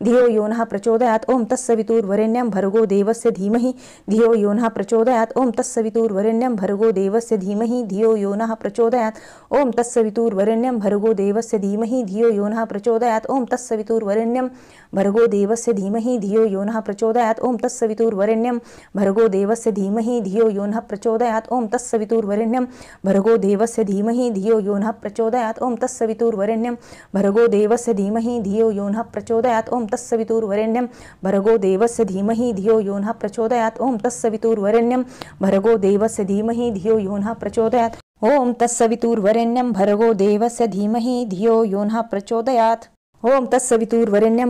धियो यो नः प्रचोदयात् ओम तत्सवितुर्वरेण्यं भर्गो देवस्य धीमहि धियो यो नः प्रचोदयात् ओम तत्सवितुर्वरेण्यं भर्गो देवस्य धीमहि धियो यो नः प्रचोदयात् ओम तत्सवितुर्वरेण्यं भर्गो देवस्य धीमहि धियो यो नः प्रचोदयात् ओम तत्सवितुर्वरेण्यं भर्गो देवस्य धीमहि धियो यो नः प्रचोदयात् ओम तत्सवितुर्वरेण्यं भर्गो देवस्य धीमहि धियो यो नः प्रचोदयात् ओम तत्सवितुर्वरेण्यं भर्गो देवस्य धीमहि धियो यो नः प्रचोदयात् ओम तत्सवितुर्वरेण्यं भर्गो देवस्य धीमहि धियो यो नः प्रचोदयात् ओम तत्सवितुर्वरेण्यं भर्गो देवस्य धीमहि धियो यो नः प्रचोदयात् ओम तत्सवितुर्वरेण्यं भर्गो देवस्य धीमहि धियो यो नः प्रचोदयात् ओम तत्सवितुर्वरेण्यं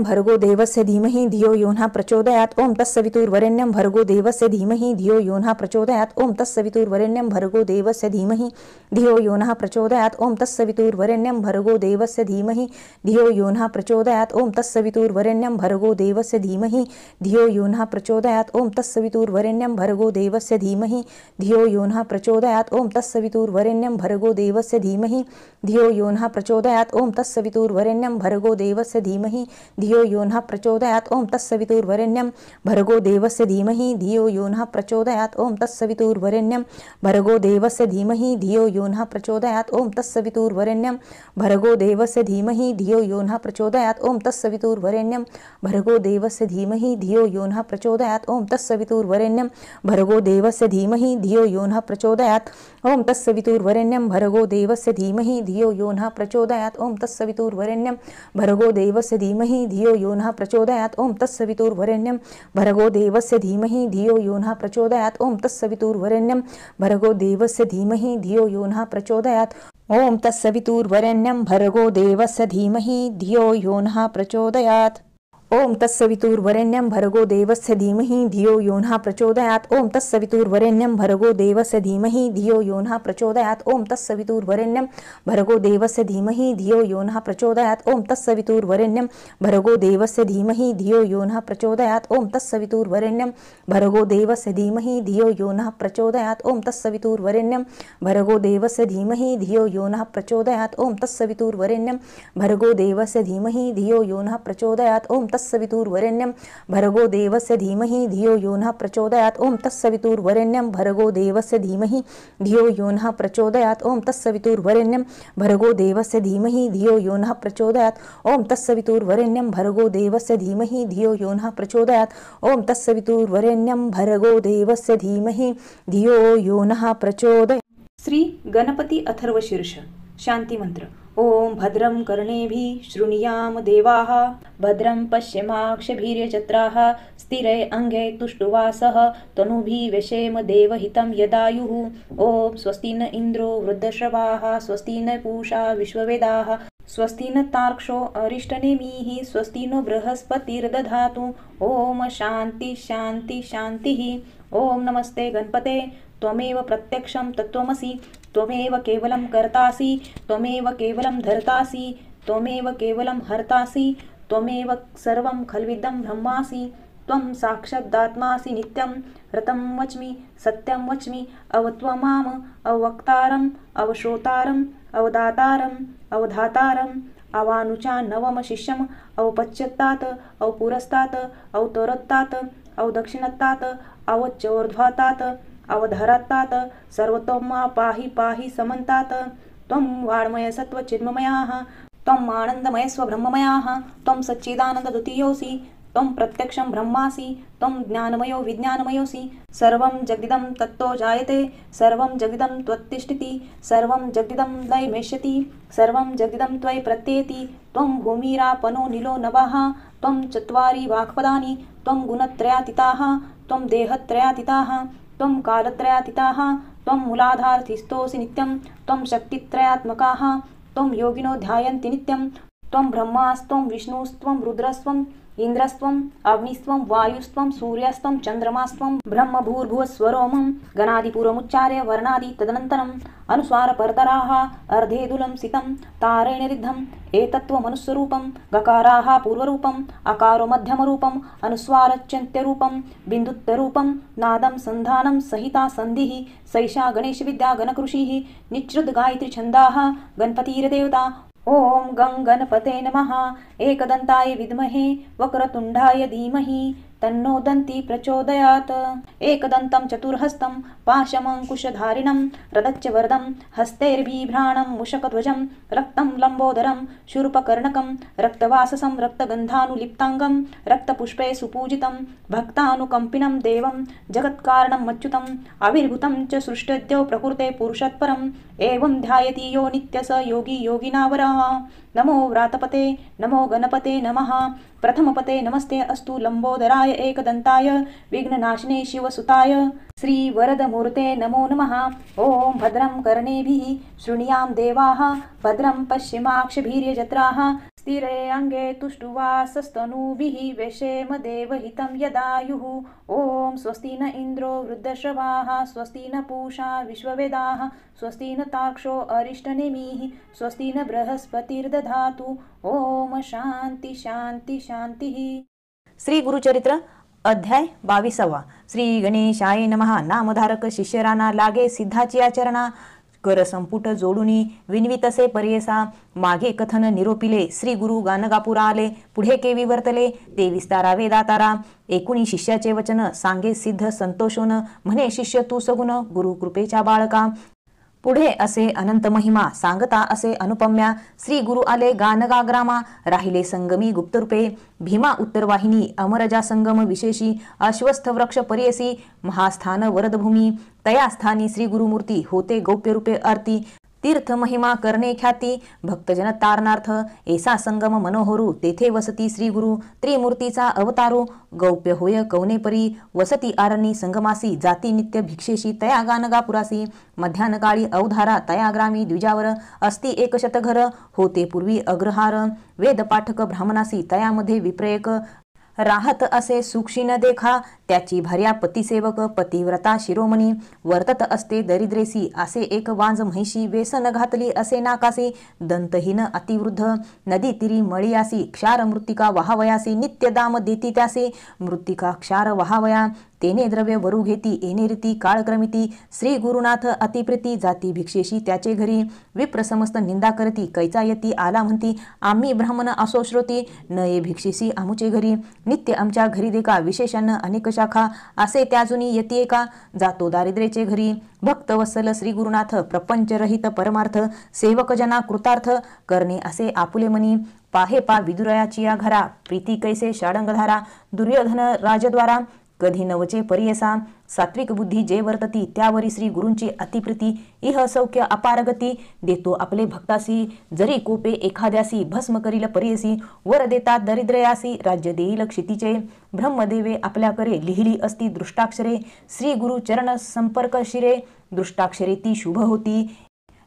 भर्गो देवस्य धीमहि धियो यो नः प्रचोदयात् ओम तत्सवितुर्वरेण्यं भर्गो देवस्य धीमहि धियो यो नः प्रचोदयात् ओम तत्सवितुर्वरेण्यं भर्गो देवस्य धीमहि धियो यो नः प्रचोदयात् ओम तत्सवितुर्वरेण्यं भर्गो देवस्य धीमहि धियो यो नः प्रचोदयात् ओम तत्सवितुर्वरेण्यं भर्गो देवस्य धीमहि धियो यो नः प्रचोदयात् ओम तत्सवितुर्वरेण्यं भर्गो देवस्य धीमहि धियो यो नः प्रचोदयात् ओम तत्सवितुर्वरेण्यं भर्गो देवस्य धीमहि धियो यो नः प्रचोदयात् ओम तत्सवितुर्वरेण्यं भर्गो देवस्य धीमहि धियो यो नः प्रचोदयात् ओम तत्सवितुर्वरेण्यं भर्गो देवस्य धीमहि धियो यो नः प्रचोदयात् ओम तत्सवितुर्वरेण्यं भर्गो देवस्य धीमहि धियो यो नः प्रचोदयात् ओम तत्सवितुर्वरेण्यं भर्गो देवस्य धीमहि धियो यो नः प्रचोदयात् ओम तत्सवितुर्वरेण्यं भर्गो देवस्य धीमहि धियो यो नः प्रचोदयात् ओम तत्सवितुर्वरेण्यं भर्गो देवस्य धीमहि धियो यो नः प्रचोदयात् ओम तत्सवितुर्वरेण्यं भर्गो देवस्य धीमहि धियो यो नः प्रचोदयात् ओम तत्सवितुर्वरेण्यं भर्गो देवस्य धीमहि धियो यो नः प्रचोदयात् ओम तत्सवितुर्वरेण्यं भर्गो देवस्य धीमहि धियो यो नः प्रचोदयात् ओम तत्सवितुर्वरेण्यं भर्गो देवस्य धीमहि धियो यो नः प्रचोदयात् ओम तत्सवितुर्वरेण्यं भर्गो देवस्य धीमहि धियो यो नः प्रचोदयात् ओम तत्सवितुर्वरेण्यं भर्गो देवस्य धीमहि धियो यो नः प्रचोदयात् ओम तत्सवितुर्वरेण्यं भर्गो देवस्य धीमहि धियो यो नः प्रचोदयात् ओम तत्सवितुर्वरेण्यं भर्गो देवस्य धीमहि धियो यो नः प्रचोदयात् ओम तत्सवितुर्वरेण्यं भर्गो देवस्य धीमहि धियो यो नः प्रचोदयात् ओम तत्सवितुर्वरेण्यं भर्गो देवस्य धीमहि धियो यो नः प्रचोदयात् ओम तत्सवितुर्वरेण्यं भर्गो देवस्य धीमहि धियो यो नः प्रचोदयात् ओम तत्सवितुर्वरेण्यं भर्गो देवस्य धीमहि धियो यो नः प्रचोदयात् ओम तत्सवितुर्वरेण्यं भर्गो देवस्य धीमहि धियो यो नः प्रचोदयात् ओम तत्सवितुर्वरेण्यं भर्गो देवस्य धीमहि धियो यो नः प्रचोदयात् ओम तत्सवितुर्वरेण्यं भर्गो देवस्य धीमहि धियो यो नः प्रचोदयात् ओम तत्सवितुर्वरेण्यं भर्गो देवस्य धीमहि धियो यो नः प्रचोदयात् ओम तत्सवितुर्वरेण्यं भर्गो देवस्य धीमहि धियो यो नः प्रचोदयात् ओम तत्सवितुर्वरेण्यं भर्गो देवस्य धीमहि धियो यो नः प्रचोदयात्। श्री गणपती अथर्वशीर्ष शांती मंत्र। ओम भद्रं कर्णेभिः शृणुयाम देवाः भद्रं पश्येमाक्षभिर्यजत्राः स्थिरै अंगे तुष्टुवासः तनूभिः व्यशेम देवहितं यदायुः। ओम स्वस्ति न इन्द्रो वृद्धश्रवाः स्वस्ति न पूषा विश्ववेदाः स्वस्ति न तार्क्ष्यो अरिष्टनेमिः स्वस्ति नो बृहस्पतिर्दधातु। ओम शांति शांति शांतिः। ओम नमस्ते गणपते त्वमेव प्रत्यक्षं तत्त्वमसि त्वमेव केवलं कर्तासि त्वमेव केवलं धर्तासि त्वमेव केवलं हर्तासि त्वमेव सर्वं खल्विदं ब्रह्मासि त्वं साक्षादात्मासि नित्यं रतं वच्मि सत्यं वच्मि अवत्वमाम अवक्तारम् अवश्रोतारम् अवदातारम् अवधातारम् अवानुचा नवम शिष्यम् अवपच्यत्तात् अवपुरस्तात् अवतोरत्तात् अवदक्षिणत्तात् अवचोर्ध्वातात् अवधरत्तात् सर्वतोमा पाहि पाहि समन्तात्। त्वं वाङ्मय सत्त्वचिन्मयाः त्वम् आनन्दमय स्वब्रह्ममयाः त्वं सच्चिदानन्दद्वितीयोऽसि त्वं प्रत्यक्षं ब्रह्मासि त्वं ज्ञानमयो विज्ञानमयोऽसि। सर्वं जगदिदं तत्तो जायते सर्वं जगदिदं त्वत्तिष्ठति सर्वं जगदिदं लयमेष्यति सर्वं जगदिदं त्वयि प्रत्येति। त्वं भूमिरापनो नीलो नभः त्वं चत्वारि वाक्पदानि त्वं गुणत्रयातीताः त्वं देहत्रयातीताः त्वं कालत्रयातीताः त्वं मूलाधारस्थितोऽसि नित्यं त्वं शक्तित्रयात्मकाः त्वं योगिनो ध्यायन्ति नित्यं। त्वं ब्रह्मास्त्वं विष्णुस्त्वं रुद्रस्त्वं इन्द्रस्त्वं अग्निस्त्वं वायुस्त्वं सूर्यस्त्वं चन्द्रमास्त्वं ब्रह्म भूर्भुवस्वरोमं गणादिपूर्वमुच्चार्य वर्णादि तदनन्तरम् अनुस्वारपरतराः अर्धेदुलं सितं तारेणिरिद्धम् एतत्त्वमनुस्वरूपं गकाराः पूर्वरूपम् अकारो मध्यमरूपम् अनुस्वारच्यन्त्यरूपं बिन्दुत्तरूपं नादं सन्धानं सहिता सन्धिः सैषा गणेशविद्या गणकृषिः निच्छ्रुत गायत्री छन्दाः गणपतिर्देवता। ॐ गं गणपते नमः। एकदन्ताय विद्महे वक्रतुण्डाय धीमहि तन्नो दन्ती प्रचोदयात्। एकदन्तं चतुर्हस्तं पाशमङ्कुशधारिणं रदच्च वरदं हस्तैर्बिभ्राणं मूषकध्वजं रक्तं लम्बोदरं शूर्पकर्णकं रक्तवाससं रक्तगन्धानुलिप्ताङ्गं रक्तपुष्पे सुपूजितं भक्तानुकम्पिनं देवं जगत्कारणं मच्युतम् आविर्भूतं च सृष्टद्यो प्रकृते पुरुषत्परम् एवं ध्यायति यो नित्य स योगी योगिनावरः। नमो व्रातपते नमो गणपते नमः। प्रथमपते नमस्ते अस्तु लंबोदराय एकदन्ताय विघ्ननाशिने शिवसुताय श्रीवरदमूर्ते नमो नमः। ॐ भद्रं कर्णेभिः शृणुयाम देवाः भद्रं पश्चिमाक्षभिर्यजत्राः स्थिरे अंगे तुष्टुवासस्तनूभिः वेशेम देवहितं यदायुः। ॐ स्वस्ति न इन्द्रो वृद्धश्रवाः स्वस्ति न पूषा विश्ववेदाः स्वस्ति न तार्क्ष्यो अरिष्टनेमिः स्वस्ति न बृहस्पतिर्दधातु। ॐ शांती शांती शांती। श्री गुरुचरित्र अध्याय 22. श्री गणेशाय नमः. नामधारक शिष्यराना लागे सिद्धाची आचरणा कर संपुट जोडुनी विनवितसे पर्येसा मागे कथन निरोपिले श्री गुरु गानगापुरा आले पुढे के विवर्तले ते विस्तारावे दातारा एकूणी शिष्याचे वचन सांगे सिद्ध संतोषोन म्हणे शिष्य तू सगुण गुरु कृपेच्या बाळका पुढे असे अनंत महिमा सांगता असे अनुपम्या श्री गुरु आले गानगा ग्रामा राहिले संगमी गुप्तरूपे भीमा उत्तरवाहिनी अमरजा संगम विशेषी अश्वस्थ वृक्ष पर्यसी महास्थान वरदभूमी तया स्थानी श्री गुरुमूर्ती होते गौप्य रूपे आरती तीर्थ महिमा करणे ख्याती भक्तजन तारणार्थ ऐसा संगम मनोहरू तेथे वसती श्री गुरु त्रिमूर्तीचा अवतारू गौप्य होय कवने परी वसती आरणी संगमासी जाती नित्य भिक्षेशी तया गानगापुरासी मध्यान काळी अवधारा तया ग्रामी द्विजावर अस्ति एक शतघर होते पूर्वी अग्रहार वेद पाठक ब्राह्मणासी तयामध्ये विप्रयक राहत असे सुक्षी न देखा त्याची भार्या पतिसेवक पतिव्रता शिरोमणी वर्तत असते दरिद्रेसी असे एक वांज म्हैशी वेसन घातली असे नाकासी दंतहीन अतिवृद्ध नदी तिरी मळियासी क्षार मृत्तिका वहावयासी नित्य दाम देती त्यासी मृत्तिका क्षार वहावया तेने द्रव्य वरू घेती येणे रीती काळक्रमिती श्री गुरुनाथ अतिप्रीती जाती भिक्षेशी त्याचे घरी विप्र समस्त निंदा करती कैचा यती आला म्हणती आम्ही ब्राह्मण असो श्रोती न ये भिक्षेशी आमुचे घरी नित्य आमच्या घरी देखा विशेषांना अनेक शाखा असे त्याजुनी यती एका जातो दारिद्र्याचे घरी भक्त वत्सल श्री गुरुनाथ प्रपंच रहित परमार्थ सेवक जना कृतार्थ करणे असे आपुले मनी पाहे पा विदुरायाची या घरा प्रीती कैसे षाडंगधारा दुर्योधन राजद्वारा कधी नवचे परियसा सात्विक बुद्धी जे वर्तती त्यावरी श्री गुरूंची अतिप्रीती इह सौख्य अपारगती देतो आपले भक्तासी जरी कोपे एखाद्यासी भस्म करील परियसी वर देतात दरिद्रयासी राज्य देईल क्षितीचे ब्रह्मदेवे आपल्या करे लिहिली असती दृष्टाक्षरे श्री गुरु चरण संपर्क शिरे दृष्टाक्षरे ती शुभ होती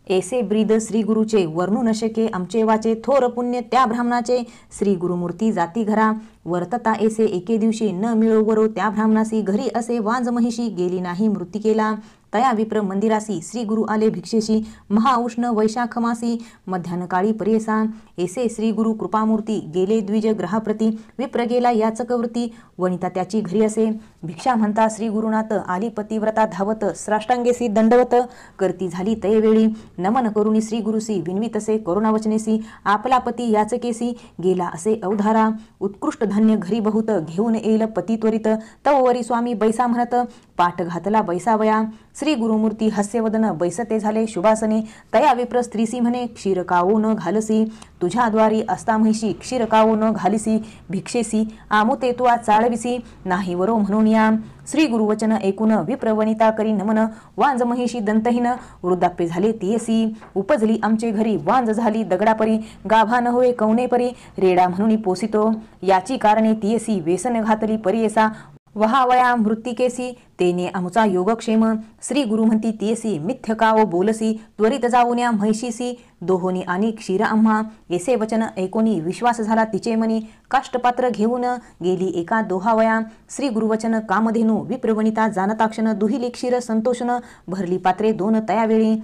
ऐसे ब्रीद श्री गुरुचे वर्णू न शके आमचे वाचे थोर पुण्य त्या ब्राह्मणाचे श्री गुरुमूर्ती जाती घरा वर्तता ऐसे एके दिवशी न मिळो वरो त्या ब्राह्मणासी घरी असे वांज महिषी गेली नाही मृत्तिकेला तया विप्र मंदिरासी श्री गुरु आले भिक्षेशी महाउष्ण वैशाख मासी मध्यान काळी परियसा ऐसे श्री गुरु कृपामूर्ती गेले द्विज ग्रहाप्रती विप्र गेला याचकवृत्ती वनिता त्याची घरी असे भिक्षा म्हणता श्री गुरुनाथ आली पतिव्रता धावत साष्टांगेसी दंडवत करती झाली तयवेळी नमन करुणी श्री गुरुसी विनवितसे करुणावचनेसी आपला पती याचकेसी गेला असे अवधारा उत्कृष्ट धान्य घरी बहुत घेऊन येईल पती त्वरित तववरी स्वामी बैसा म्हणत पाठ घातला बैसावया श्री गुरुमूर्ती हास्यवदन बैसते झाले शुभासने तया विप्र स्त्रीसी म्हणे क्षीर कावो न घालसी तुझ्याद्वारी असता म्हैशी क्षीर कावो न घालिसी भिक्षेसी आमुते तुआ चाळविसी नाही वरो म्हणून या श्री गुरुवचन ऐकून विप्रवनिता करी नमन वांज महिषी दंतहीन वृद्धाप्य झाले तियसी उपजली आमचे घरी वांज झाली दगडापरी गाभा न होय कवनेपरी रेडा म्हणून पोसितो याची कारणे तियसी वेसन घातली परियसा वहावया मृत्तिकेसी तेने आमचा योगक्षेम श्री गुरु म्हणती तियसी मिथ्य काव बोलसी त्वरित जाऊन्या म्हैशीसी दोहोनी आणि क्षीर आम्हा ऐसे वचन ऐकोनी विश्वास झाला तिचे मनी काष्टपात्र घेऊन गेली एका दोहावया श्री गुरुवचन कामधेनू विप्रवनिता जानताक्षण दुहिली क्षीर संतोषन भरली पात्रे दोन तयावेळी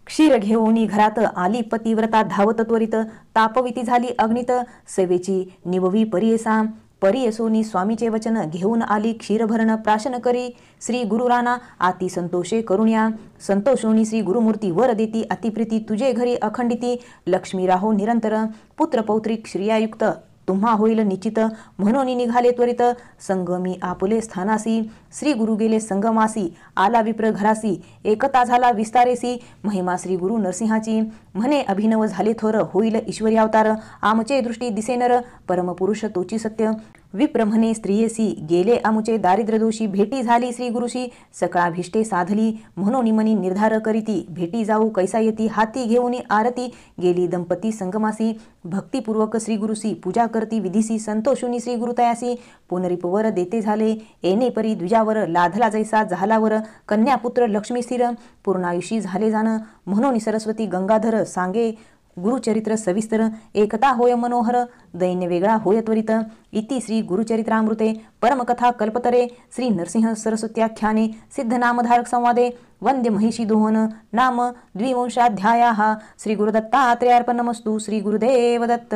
क्षीर घेऊनी घरात आली पतिव्रता धावत त्वरित तापविती झाली अग्नित सेवेची निववी परियसा परी असोनी स्वामीचे वचन घेऊन आली क्षीरभरण प्राशन करी श्री गुरुराना आती संतोषे करुण्या संतोषोनी श्री गुरुमूर्ती वर देती अतिप्रीती तुझे घरी अखंडिती लक्ष्मी राहो निरंतर पुत्र पौत्रिक श्रियायुक्त तुम्हा होईल निश्चित म्हणून निघाले त्वरित संगमी आपुले स्थानासी श्री गुरु गेले संगमासी आला विप्र घरासी एकता झाला विस्तारेसी महिमा श्री गुरु नरसिंहाची म्हणे अभिनव झाले थोर होईल ईश्वरी अवतार आमचे दृष्टी दिसेनर परमपुरुष तोची सत्य विप्र म्हणे स्त्रियेसी गेले आमुचे दारिद्र्य दोषी भेटी झाली श्री गुरुशी सकळाभिष्टे साधली म्हणून मनी निर्धार करीती भेटी जाऊ कैसा येती हाती घेऊन आरती गेली दंपती संगमासी भक्तिपूर्वक श्री गुरुसी पूजा करती विधीसी संतोषुनी श्री गुरुतयासी पुनरिपवर देते झाले येणे परी द्विजावर लाधला जैसा झालावर कन्यापुत्र लक्ष्मी स्थिर पूर्णायुषी झाले जाण म्हणून सरस्वती गंगाधर सांगे गुरुचरित्र सविस्तर एकता होय मनोहर दैन्य वेगळा होय त्वरित इति श्री गुरुचरित्रामृते परमकथा कल्पतरे श्री नरसिंह सरस्वत्याख्याने सिद्धनामधारक संवादे वंद्य महिषी दोहन नाम द्विवंशाध्यायाः श्री गुरुदत्तात्रेयार्पणमस्तु श्री गुरुदेव दत्त।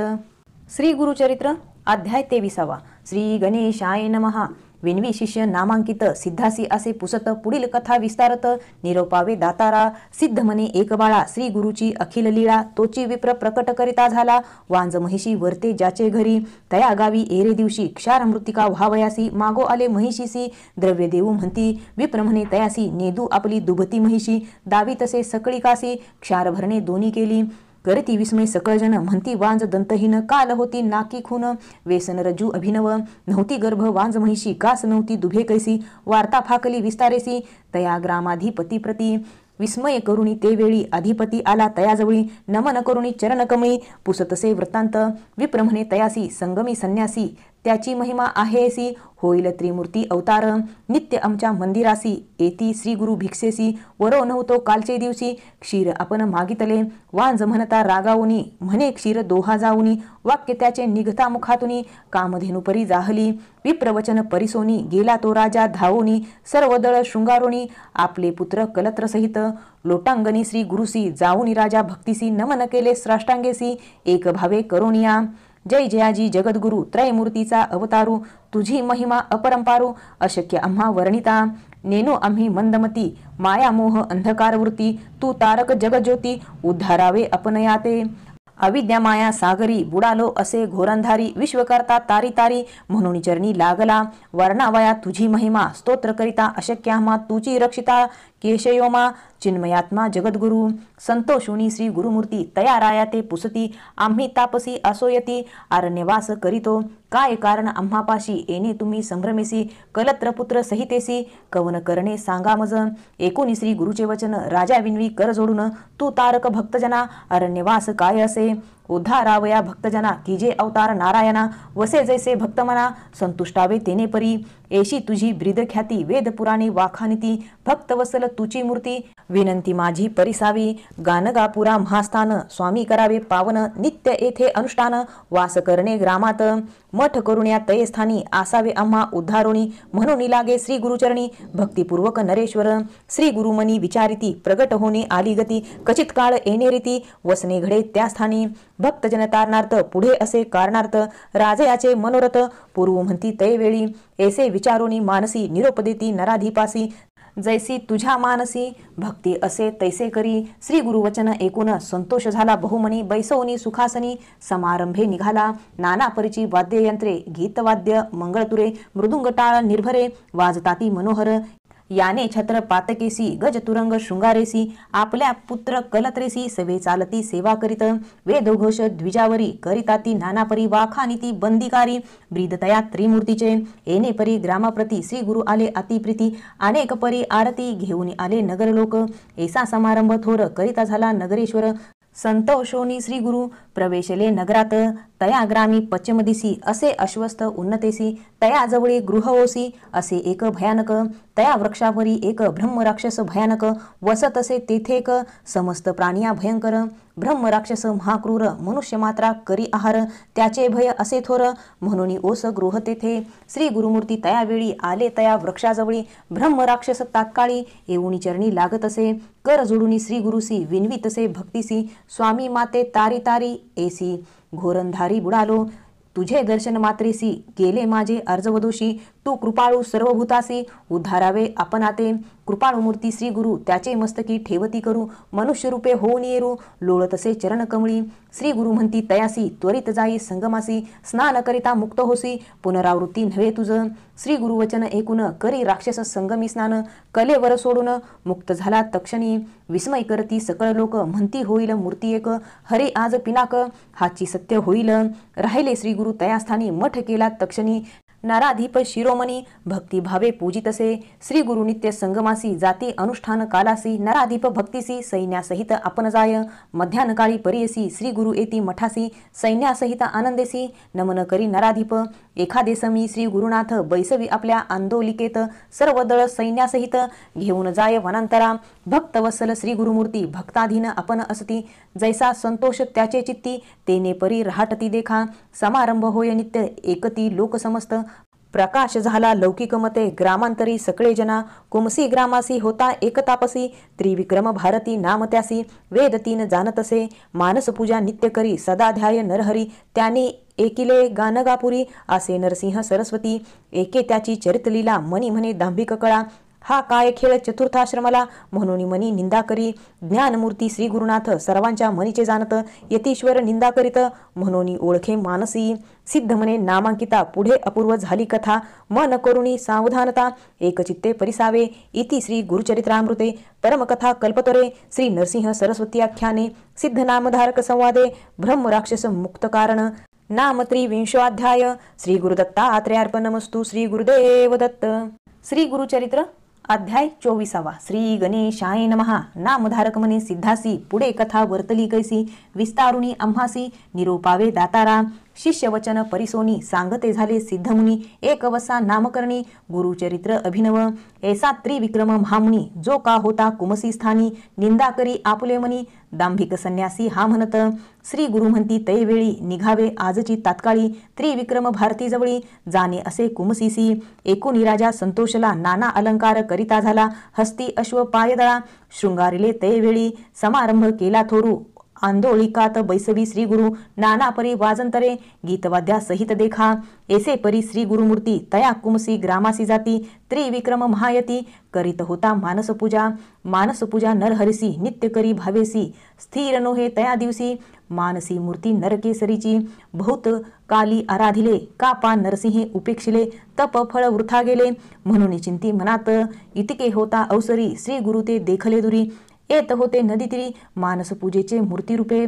श्री गुरुचरित्र अध्याय 23 श्री गणेशाय नमः। विनवी शिष्य नामांकित सिद्धासी असे पुसत पुढील कथा विस्तारत निरोपावे दातारा सिद्ध म्हणे एक बाळा श्री गुरुची अखिल लीळा तोची विप्र प्रकट करिता झाला वांज महिषी वर्ते ज्याचे घरी तया गावी एरे दिवशी क्षार मृतिका व्हावयासी मागो आले महिषीसी द्रव्य देऊ म्हणती विप्र म्हणे तयासी नेदू आपली दुभती महिषी दावी तसे सकळिकासी क्षार भरणे दोन्ही केली करती विस्मय सकळजन म्हणती वांज दंतहीन काल होती नाकी खून वेसन रज्जू अभिनव नव्हती गर्भ वांज महिषी कास नव्हती दुभे कैसी वार्ता फाकली विस्तारेसी तया ग्रामाधिपती प्रती विस्मय करुणी ते वेळी अधिपती आला तयाजवळी नमन करुणी चरण कमळी पुसतसे वृत्तांत विप्र म्हणे तयासी संगमी संन्यासी त्याची महिमा आहेसी होईल त्रिमूर्ती अवतार नित्य आमच्या मंदिरासी येती श्री गुरु भिक्षेसी वरो नव्हतो कालचे दिवशी क्षीर आपण मागितले वांज म्हणता रागावुनी म्हणे क्षीर दोहा जाऊनी वाक्य त्याचे निघता मुखातुनी कामधेनुपरी जाहली विप्रवचन परिसोनी गेला तो राजा धावोनी सर्व दळ शृंगारोनी आपले पुत्र कलत्र सहित लोटांगणी श्री गुरुसी जाऊनी राजा भक्तीसी नमन केले श्राष्टांगेसी एक भावे करोनिया जय जयाजी जगद्गुरु त्रयमूर्तीचा अवतारू तुझी महिमा अपरंपारू अशक्य आम्हा वर्णिता नेनो आम्ही मंदमती माया मोह अंधकार वृत्ती तू तारक जगज्योती उद्धारावे अपनयाते अविद्या माया सागरी बुडालो असे घोरंधारी विश्वकर्ता तारी तारी म्हणून चरणी लागला वर्णावया तुझी महिमा स्तोत्र करिता अशक्य आम्हा तुझी रक्षिता केशयोमा चिन्मयात्मा जगद्गुरु संतोषुनी श्री गुरुमूर्ती तया राया ते पुसती आम्ही तापसी असोयती अरण्यवास करीतो काय कारण आम्हापाशी येणे तुम्ही संभ्रमेसी कलत्रपुत्र सहितेसी कवन करणे सांगा मज एकोणी श्री गुरुचे वचन राजा विनवी कर जोडून तू तारक भक्तजना अरण्यवास काय असे उद्धारावया भक्तजना की जे अवतार नारायणा वसे जैसे भक्तमना संतुष्टावे तेने परी एशी तुझी ब्रीद ख्याती वेद पुराणे वाखानिती भक्तवसल तुची मूर्ती विनंती माझी परिसावी गानगापुरा महास्थान स्वामी करावे पावन नित्य येथे अनुष्ठान वास करणे ग्रामात मठ करुण्या तये स्थानी आसावे आम्हा उद्धारोणी म्हणून लागे श्री गुरुचरणी भक्तिपूर्वक नरेश्वर श्री गुरुमनी विचारिती प्रगट होणे आली गती कचित काळ येणे रीती वसने घडे त्या स्थानी भक्त जनतारणार्थ पुढे असे कारणार्थ राजयाचे मनोरथ पूर्व म्हणती तय वेळी ऐसे विचारोनी मानसी निरोप देती नराधिपासी जैसी तुझ्या मानसी भक्ती असे तैसे करी श्री गुरुवचन ऐकून संतोष झाला बहुमनी बैसवनी सुखासनी समारंभे निघाला नाना परिची वाद्ययंत्रे गीतवाद्य मंगळतुरे मृदुंग टाळ निर्भरे वाजताती मनोहर याने छत्र पातकेसी गज तुरंग शृंगारेसी आपल्या पुत्र कलत्रेसी सवे चालती सेवा करीत वेदघोष द्विजावरी करिताती नानापरी वाखानिती बंदिकारी ब्रीदतया त्रिमूर्तीचे येणे परी ग्रामाप्रती श्री गुरु आले अतिप्रीती अनेक परी आरती घेऊन आले नगरलोक ऐसा समारंभ थोर करिता झाला नगरेश्वर संतोषोनी श्री गुरु प्रवेशले नगरात तया ग्रामी पश्चिम दिसी असे अश्वस्थ उन्नतेसी तया जवळे गृहओसी असे एक भयानक तया वृक्षावरी एक ब्रह्म राक्षस भयानक वसत असे तेथेक समस्त प्राणिया भयंकर ब्रह्म राक्षस महाक्रूर मनुष्य मात्रा करी आहार त्याचे भय असे थोर म्हणून ओस गृह तेथे श्री गुरुमूर्ती तयावेळी आले तया वृक्षाजवळी ब्रह्म राक्षस तात्काळी येऊनी चरणी लागत असे कर जोडुनी श्री गुरुसी विनवितसे भक्तीसी स्वामी माते तारी तारी एसी घोरंधारी बुडालो तुझे दर्शन मात्रेसी गेले माझे अर्जवदोषी. तू कृपाळू सर्वभूतासी उद्धारावे आपणाते. कृपाळू मूर्ती श्री गुरु त्याचे मस्तकी ठेवती करू. मनुष्य रूपे होऊन येरू लोळतसे चरण कमळी. श्री गुरु म्हणती तयासी त्वरित जाई संगमासी. स्नान करिता मुक्त होसी पुनरावृत्ती नव्हे तुझ. श्री गुरु वचन ऐकून करी राक्षस संगमी स्नान. कलेवर सोडून मुक्त झाला तक्षणी. विस्मय करती सकळ लोक म्हणती होईल मूर्ती एक. हरे आज पिनाक हाची सत्य होईल. राहिले श्री गुरु तयास्थानी मठ केला तक्षणी. नराधीप शिरोमणी भक्ती भावे पूजितसे. श्री गुरु नित्य संगमासी जाती अनुष्ठान कालासी. नराधीप भक्तीसी सैन्यासहित आपण जाय. मध्यानकाळी परियसी श्री गुरु येती मठासी. सैन्यासहित आनंदेसी नमन करी नराधीप. एखादे समी श्री गुरुनाथ बैसवी आपल्या आंदोलिकेत. सर्व दळ सैन्यासहित घेऊन जाय वनांतरा. भक्तवत्सल श्री गुरुमूर्ती भक्ताधीन आपण असती. जैसा संतोष त्याचे चित्ती तेने परी राहटती देखा. समारंभ होय नित्य एकती लोक समस्त. प्रकाश झाला लौकिक मते ग्रामांतरी सकळे जना. कुमसी ग्रामासी होता एक तापसी. त्रिविक्रम भारती नाम त्यासी वेद तीन जाणतसे. मानस पूजा नित्य करी सदा ध्याय नरहरी. त्याने एकिले गानगापुरी असे नरसिंह सरस्वती. एके त्याची चरितलीला मनी म्हणे दांभिक कळा. हा काय खेळ चतुर्थाश्रमाला म्हणून मनी निंदा करी. ज्ञानमूर्ती श्री गुरुनाथ सर्वांच्या मनीचे जाणत. यतीश्वर निंदा करीत म्हणून ओळखे मानसी. सिद्ध म्हणे नामांकिता पुढे अपूर्व झाली कथा. मन करुणी सावधानता एकचित्ते परिसावे. इति श्री गुरुचरित्रामृते परमकथा कल्पतरे. श्री नरसिंह सरस्वती आख्याने सिद्ध नामधारक संवादे ब्रह्म राक्षस मुक्त कारण नाम 23 श्री गुरुदत्तात्रेयार्पणमस्तु. श्री गुरुदेव दत्त. श्री गुरुचरित्र अध्याय 24. श्री गणेशाय नमः. नामधारक म्हणे सिद्धासी पुढे कथा वर्तली कैसी. विस्तारुणी आम्हासी निरोपावे दातारा. शिष्य वचन परिसोनी सांगते झाले सिद्धमुनी. एक वसा नामकरणी गुरुचरित्र अभिनव. ऐसा त्रिविक्रम महामुनी जो का होता कुमसी स्थानी. निंदा करी आपुले मनी दांभिक संन्यासी हा म्हणत. श्री गुरु म्हणती तैवेळी निघावे आजची तात्काळी. त्रिविक्रम भारती जवळी जाणे असे कुमसीसी. एकूणी राजा संतोषला नाना अलंकार करिता झाला. हस्ती अश्व पायदळा शृंगारिले तैवेळी. समारंभ केला थोरू आंदोळिकात बैसवी श्री गुरु. नाना परी वाजंतरे गीतवाद्या सहित देखा. ऐसे परी श्री गुरुमूर्ती तया कुमसी ग्रामासी जाती. त्रिविक्रम महायती करीत होता मानसपूजा. मानसपूजा नरहरिसी नित्य करी भावेसी. स्थिर नोहे तया दिवसी मानसी मूर्ती नरकेसरीची. बहुत काली आराधिले कापा नरसिंहे उपेक्षिले. तप फळ वृथा गेले म्हणून चिंती मनात. इतके होता अवसरी श्री गुरु ते देखले दुरी. येत होते नदी तिरी मानसपूजेचे मूर्तीरूपे.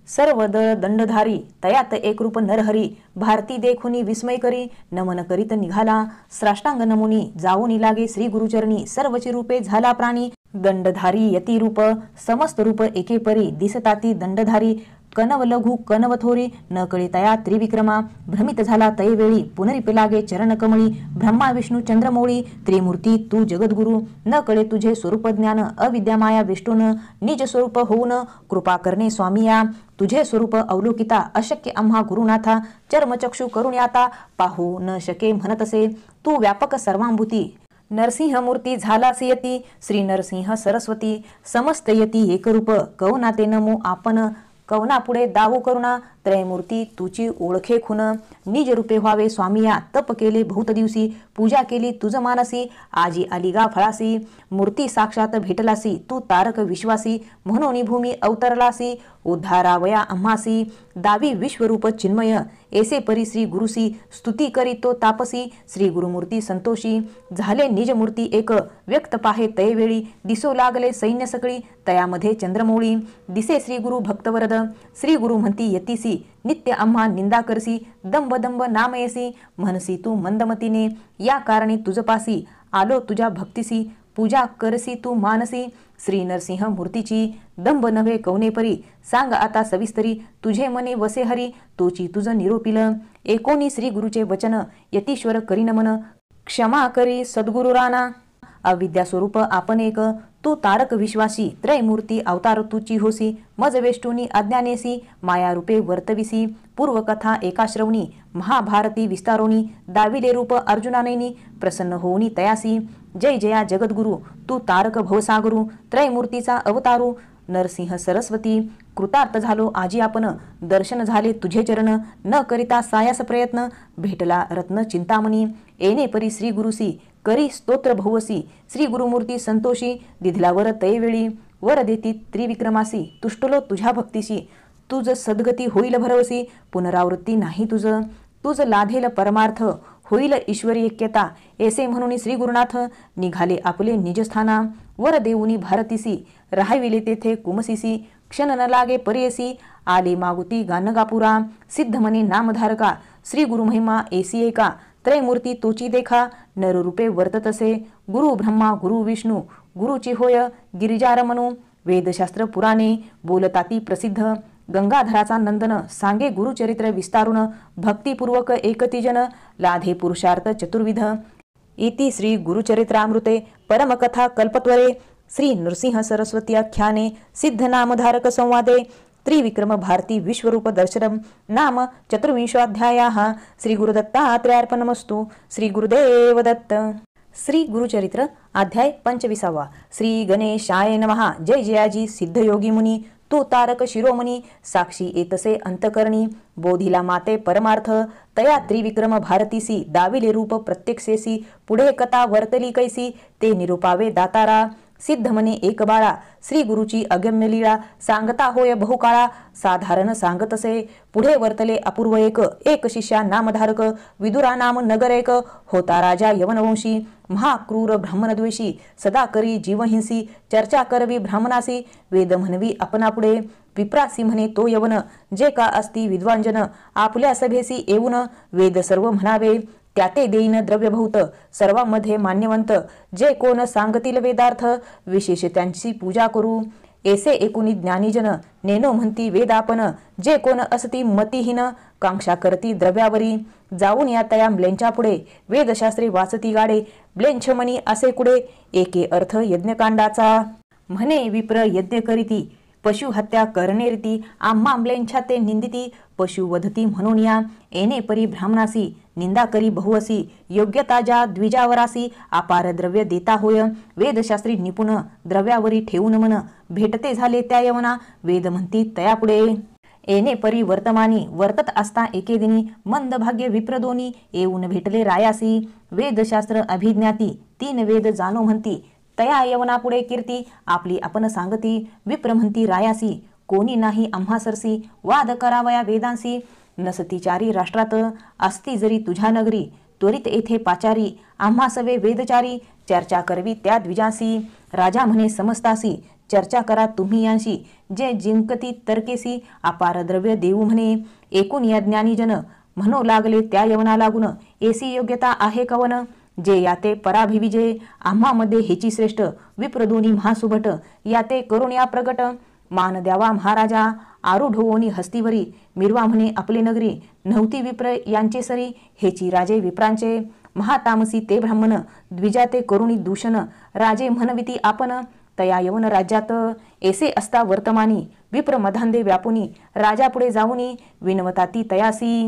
सर्व दळ दंडधारी तयात एकरूप नरहरी. भारती देखुनी विस्मय करी नमन करीत निघाला. साष्टांग नमुनी जाऊनी लागे श्री गुरुचरणी. सर्वची रूपे झाला प्राणी. दंडधारी यती रूप समस्त रूप एके परी दिसताती दंडधारी. कनव लघु कनव थोरी न कळे तया त्रिविक्रमा. भ्रमित झाला तैवेळी पुनरिप लागे चरण कमळी. ब्रह्मा विष्णू चंद्रमौळी त्रिमूर्ती तू जगद्गुरु. न कळे तुझे स्वरूप ज्ञान अविद्यामाया वेष्टून. निज स्वरूप होऊन कृपा करणे स्वामिया. तुझे स्वरूप अवलोकिता अशक्य आम्हा गुरुनाथा. चर्मचक्षु करुणी आता पाहू न शके म्हणतसे. तू व्यापक सर्वांभूती नरसिंह मूर्ती झालासी यती. श्री नरसिंह सरस्वती समस्त यती एकरूप. कवनाते नमो आपण कवना पुढे दावू करुणा. त्रयमूर्ती तुची ओळखे खुन. निज रूपे व्हावे स्वामिया. तप केले बहुत दिवसी. पूजा केली तुझ मानसी. आजी आली गा फळासी. मूर्ती साक्षात भेटलासी. तू तारक विश्वासी म्हणून भूमी अवतरलासी. उद्धारावया आम्हासी. दावी विश्वरूप चिन्मय. ऐसे परी श्री गुरुसी स्तुती करी तो तापसी. श्री गुरुमूर्ती संतोषी झाले निजमूर्ती एक. व्यक्त पाहे तैवेळी दिसो लागले सैन्य सकळी. तयामध्ये चंद्रमौळी दिसे श्री गुरु भक्तवरद. श्री गुरु म्हणती यतीसी नित्य आम्हा निंदा करसी. दंब दंब नामयसी म्हणसी तू मंदमतीने. या कारणे तुझपासी आलो तुझ्या भक्तीसी. पूजा करसी तू मानसी श्री नरसिंह मूर्तीची. दंभ नव्हे कवने परी सांग आता सविस्तरी. तुझे मने वसे हरी तोची तुझ निरोपिल. एकोणी श्री गुरुचे वचन यतीश्वर करी नमन. क्षमा करी सद्गुरु राणा. अविद्या स्वरूप आपण एक. तू तारक विश्वासी त्रयमूर्ती अवतार तुची होसी. मज वेष्टुनी अज्ञानेसी माया रूपे वर्तविसी. पूर्वकथा एकाश्रवणी महाभारती विस्तारोनी. दाविले रूप अर्जुनानेनी प्रसन्न होऊनी तयासी. जय जया जगद्गुरु तू तारक भवसागुरु. त्रयमूर्तीचा अवतारू नरसिंह सरस्वती कृतार्थ झालो आजी आपण, दर्शन झाले तुझे चरण, न करिता सायास प्रयत्न, भेटला रत्न चिंतामणी, येणे परी श्री गुरुसी, करी स्तोत्र भवसी, श्री गुरुमूर्ती संतोषी, दिधलावर तैवेळी, वर देती त्रिविक्रमासी, तुष्टलो तुझ्या भक्तीशी, तुझ सद्गती होईल भरवसी, पुनरावृत्ती नाही तुझ लाधेल परमार्थ, होईल ईश्वरी ऐक्यता, ऐसे म्हणून श्री गुरुनाथ, निघाले आपले निजस्थाना, वर देऊनी भारतीसी, राहाविले तेथे कुमसीसी, क्षण न लागे परेसी, आले मागुती गानगापुरा, सिद्ध म्हणे नामधारका, श्री गुरु महिमा एसी एका, त्रयमूर्ती तोची देखा, नररूपे वर्ततसे, गुरु ब्रह्मा गुरु विष्णू, गुरुची होय गिरिजारमणू, वेदशास्त्र पुराणे बोलताती प्रसिद्ध, गंगाधराचा नंदन, सांगे गुरुचरित्र विस्तारून, भक्तिपूर्वक एकतीजन, लाधे पुरुषार्थ चतुर्विध, इति श्री गुरुचरित्रामृते परमकथा कल्पत्वरे श्री नृसिंह सरस्वती आख्याने सिद्ध नामधारक संवादे त्रिविक्रम भारती विश्वरूप दर्शनम नाम चतुर्विंशोऽध्यायः। श्री गुरुदत्तात्रेयार्पणमस्तु। श्री गुरुदेव दत्त। श्री गुरुचरित्र अध्याय 25। श्री गणेशाय नमः। जय जयाजी सिद्ध योगी मुनी, तू तारक शिरोमणी, साक्षी येतसे अंतकरणी, बोधिला माते परमार्थ, तया त्रिविक्रम भारतीसी, दाविले रूप प्रत्यक्षेसी, पुढे कथा वर्तली कैसी, ते निरूपावे दातारा, सिद्ध म्हणे एक बाळा, श्री गुरुची अगम्य लीळा, सांगता होय बहुकाळा, साधारण सांगतसे, पुढे वर्तले अपूर्व एक शिष्या नामधारक, विदुरा नाम नगर एक, होता राजा यवनवंशी, महाक्रूर ब्राह्मणद्वेषी, सदा करी जीवहिंसी, चर्चा करवी ब्राह्मणासी, वेद म्हणवी आपणापुढे, विप्रासी म्हणे तो यवन, जे का असती विद्वांजन, आपल्या सभेसी येऊन, वेद सर्व म्हणावे, त्याते देईन द्रव्य बहुत, सर्वांमध्ये मान्यवंत, जे कोण सांगतील वेदार्थ, विशेष त्यांची पूजा करू, ऐसे एकुणी ज्ञानीजन, नेनो म्हणती वेदापन, जे कोण असती मतिहीन, कांक्षा करती द्रव्यावरी, जाऊन या तया म्लेंच्या पुढे, वेदशास्त्रे वाचती गाडे, ब्लेंछ मनी असे कुडे, एके अर्थ यज्ञकांडाचा, म्हणे विप्र यज्ञ करीती, पशु हत्या करणे रीती, आम्हा म्लेंछा ते निंदिती, पशु वधती म्हणून या, येणे परी ब्राह्मणासी, निंदा करी बहुअसी, योग्यता ज्या द्विजावरासी, अपार द्रव्य देता होय, वेदशास्त्री निपुण, द्रव्यावरी ठेवून मन, भेटते झाले त्या यवना, वेद म्हणती तयापुढे, येणे परी वर्तमानी, वर्तत असता एके दिनी, मंद भाग्य विप्रदोनी, येऊन भेटले रायासी, वेदशास्त्र अभिज्ञाती, 3 वेद जाणो म्हणती, तया यवना पुढे कीर्ती, आपली आपण सांगती, विप्र म्हणती रायासी, कोणी नाही आम्हा सरसी, वाद करावया वेदांसी, नसतीचारी राष्ट्रात, असती जरी तुझ्या नगरी, त्वरित येथे पाचारी, आम्हा सवे वेदचारी, चर्चा करवी त्या द्विजासी, राजा म्हणे समस्तासी, चर्चा करा तुम्ही यांशी, जे जिंकती तर्केसी, अपार द्रव्य देऊ म्हणे, एकूण या ज्ञानीजन, म्हणू लागले त्या यवना लागून, एसी योग्यता आहे कवन, जे याते पराभिविजय, आम्हामध्ये हेची श्रेष्ठ, विप्रदोनी महासुभट, याते करून या प्रगट, मान द्यावा महाराजा, आरूढ होनी हस्तीवरी, मिरवा म्हणे आपले नगरी, नव्हती विप्र यांचे सरी, हेची राजे विप्रांचे, महातामसी ते ब्राह्मण, द्विजाते करुणी दूषण, राजे म्हणविती आपण, तया यवन राज्यात, ऐसे असता वर्तमानी, विप्र मधांदे व्यापुनी, राजा पुढे जाऊनी, विनवताती तयासी,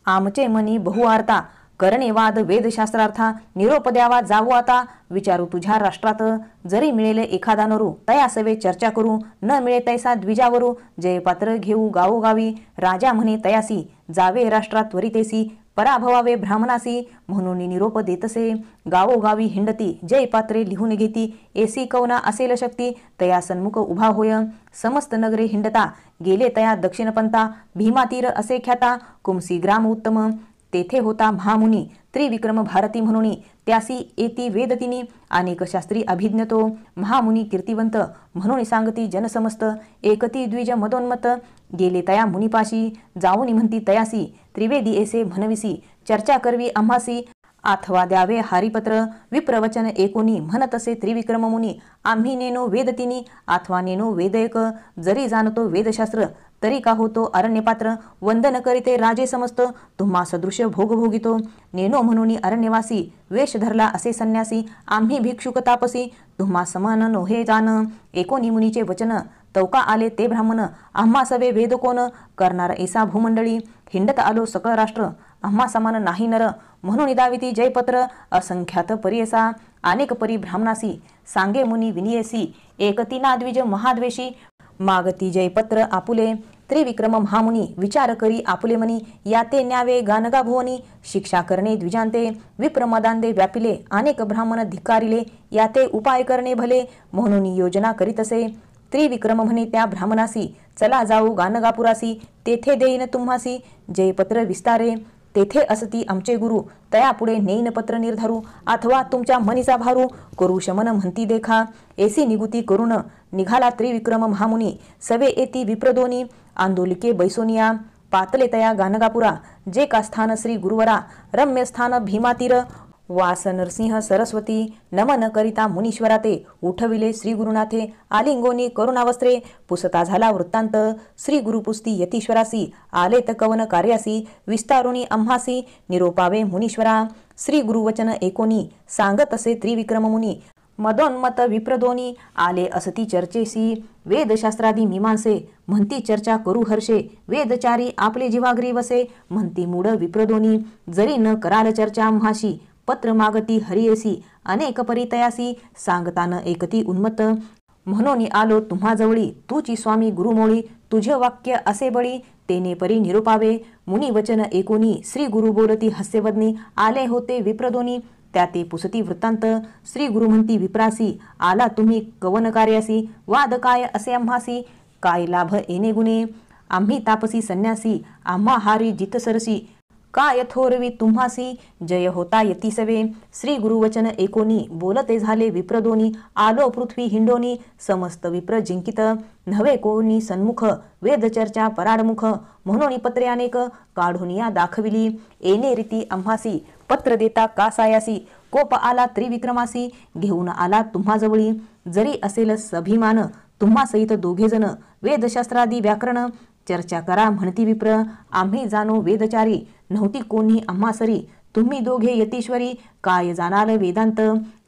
आमचे मनी बहुआर्ता, करणे वाद वेदशास्त्रार्था, निरोप द्यावा जावो आता, विचारू तुझ्या राष्ट्रात, जरी मिळेल एखादा नरू, तया सवे चर्चा करू, न मिळे तैसा द्विजावरू, जयपात्र घेऊ गावोगावी, राजा म्हणे तयासी, जावे राष्ट्रात त्वरितेसी, पराभवावे ब्राह्मणासी, म्हणून निरोप देतसे, गावोगावी हिंडती, जयपात्रे लिहून घेती, एसी कवना असेल शक्ती, तया सन्मुख उभा होय, समस्त नगरे हिंडता, गेले तया दक्षिणपंथा, भीमातीर असे ख्याता, कुमसी ग्राम उत्तम, तेथे होता महामुनी, त्रिविक्रम भारती म्हणून, त्यासी येती वेदतिनी, अनेक शास्त्री अभिज्ञतो, महामुनी कीर्तिवंत, म्हणून सांगती जनसमस्त, एकती द्विज मदोन्मत, गेले तया मुनिपाशी, जाऊनी म्हणती तयासी, त्रिवेदी ऐसे म्हणविसी, चर्चा करवी आम्हासी, अथवा द्यावे हारिपत्र, विप्रवचन एकोनी, म्हणतसे त्रिविक्रम मुनी, आम्ही नेनो वेदतिनी, अथवा नेनो वेदयक, जरी जाणतो वेदशास्त्र, तरी का होतो अरण्यपात्र, वंदन करीते राजे समस्त, तुम्हा सदृश्य भोग भोगितो, नेनो म्हणून अरण्यवासी, वेश धरला असे संन्यासी, आम्ही भिक्षुक तापसी, तुम्हा समान नोहे जान, एकोनी मुनीचे वचन, तौका आले ते ब्राह्मण, आम्हा सवे वेद कोण, करणार ऐसा भूमंडळी, हिंडत आलो सकळ राष्ट्र, आम्हा समान नाही नर, म्हणून दाविती जयपत्र, असंख्यात परियसा, अनेक परी ब्राह्मणासी, सांगे मुनी विनियसी, एकती ना द्विज महाद्वेषी, मागती जयपत्र आपुले त्रिविक्रम महामुनी विचार करी आपुले मनी याते न्यावे गानगा भुवनी शिक्षा करणे द्विजांते विप्रमदांदे व्यापिले अनेक ब्राह्मण धिक्कारिले याते उपाय करणे भले म्हणून योजना करीतसे त्रिविक्रम म्हणे त्या ब्राह्मणासी चला जाऊ गानगापुरासी तेथे देईन तुम्हासी जयपत्र विस्तारे तेथे असती आमचे गुरु तयापुढे नेईन पत्र निर्धारू अथवा तुमच्या मनीचा भारू करू शमन म्हणती देखा एसी निगुती करून निघाला त्रिविक्रम महामुनी सवे येती विप्रदोनी आंदोलिके बैसोनिया पातले तया गानगापुरा जे का स्थान श्री गुरुवरा रम्य स्थान भीमातीर वास नरसिंह सरस्वती नमन करिता मुनीश्वरा ते उठविले श्री गुरुनाथे आलिंगोनी करुणावस्त्रे पुसता झाला वृत्तांत श्री गुरुपुस्ती यतीश्वरासी आले त कवन कार्यासी विस्तारुनी आम्हासी निरोपावे मुनीश्वरा श्री गुरुवचन एकोनी सांगत असे त्रिविक्रम मुनी मदोन्मत विप्रदोनी आले असती चर्चेसी वेदशास्त्रादी मीमांसे म्हणती चर्चा करू हर्षे वेदचारी आपले जीवाग्री वसे म्हणती मूड विप्रदोनी जरी न कराल चर्चा आम्हाशी पत्र मागती हरियसी अनेक परितयासी सांगतान एकती उन्मत्त म्हणून आलो तुम्हा जवळी तुची स्वामी गुरुमोळी तुझे वाक्य असे बळी तेने परी निरोपावे मुनी वचन एकोनी श्री गुरु बोलती हास्यवदनी आले होते विप्रदोनी त्याते पुसती वृत्तांत श्री गुरु म्हणती विप्रासी आला तुम्ही कवन कार्यासी वाद काय असे आम्हासी काय लाभ येणे गुणे आम्ही तापसी संन्यासी आम्हा हारी जित सरसी काय थोरवी तुम्हासी जय होता यती सवे श्री गुरुवचन एकोनी बोलते झाले विप्रदोनी आलो पृथ्वी हिंडोनी समस्त विप्र जिंकित नव्हे कोणी सन्मुख वेदचर्चा पराडमुख म्हणून पत्रे अनेक काढून या दाखविली येणे रीती आम्हासी पत्र देता कासायासी कोप आला त्रिविक्रमासी घेऊन आला तुम्हा जवळी जरी असेल सभिमान तुम्हा सहित दोघे जण वेदशास्त्रादी व्याकरण चर्चा करा म्हणती विप्र आम्ही जाणो वेदचारी नव्हती कोणी आम्हा सरी तुम्ही दोघे यतीश्वरी काय जाणार वेदांत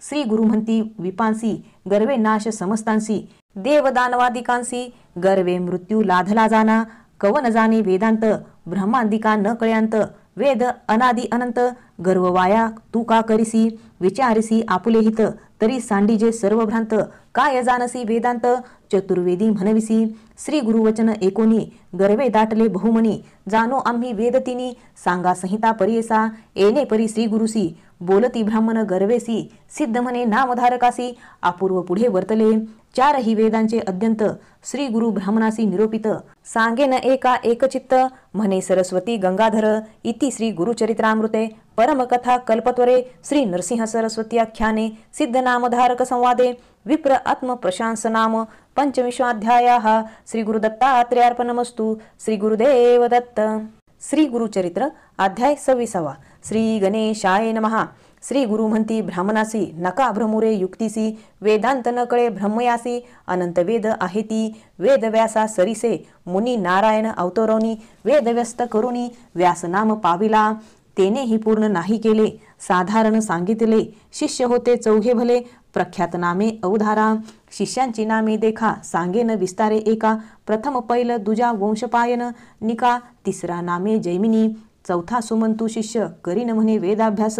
श्री गुरु म्हणती विपांसी गर्वे नाश समस्तांसी देवदानवादिकांसी गर्वे मृत्यू लाधला जाना कवन जाणे वेदांत ब्रह्मांदिका न कळ्यांत वेद अनादि अनंत गर्व वाया तू का करीसी विचारिसी आपुले हित तरी सांडीजे सर्व भ्रांत काय जाणसी वेदांत चतुर्वेदी म्हणविसी श्री गुरुवचन एकोनी गर्वे दाटले बहुमनी जानो आम्ही वेदतिनी सांगा संहिता परियसा येणे परी श्री गुरुसी बोलती ब्राह्मण गर्वेसी सिद्ध म्हणे नामधारकासी अपूर्व पुढे वर्तले चारही वेदांचे अद्यंत श्री गुरु ब्राह्मणासी निरोपित सांगेन एका एकचित्त म्हणे सरस्वती गंगाधर इति श्री गुरुचरित्रामृते परमकथा कल्पत्वरे श्री नरसिंह सरस्वती आख्याने सिद्ध नामधारक संवादे विप्र आत्म प्रशांसनाम पंचविंशाध्यायाः श्री गुरुदत्तात्रेयार्पणमस्तु श्री गुरुदेव दत्त। श्री गुरुचरित्र अध्याय 26 श्री गणेशाय नमः। श्री गुरु म्हणती ब्राह्मणासी नका भ्रमुरे युक्तीसी वेदांत न कळे ब्रह्मयासी अनंत वेद आहे ती वेद व्यासा सरिसे मुनी नारायण अवतरोनी वेद व्यस्त करुनी व्यास नाम पाविला तेनेही पूर्ण नाही केले साधारण सांगितले शिष्य होते चौघे भले प्रख्यात नामे अवधारा शिष्यांची नामे देखा सांगेन विस्तारे एका प्रथम पैल दुजा वंशपायन निका तिसरा नामे जैमिनी चौथा सुमंतू शिष्य करीन म्हणे वेदाभ्यास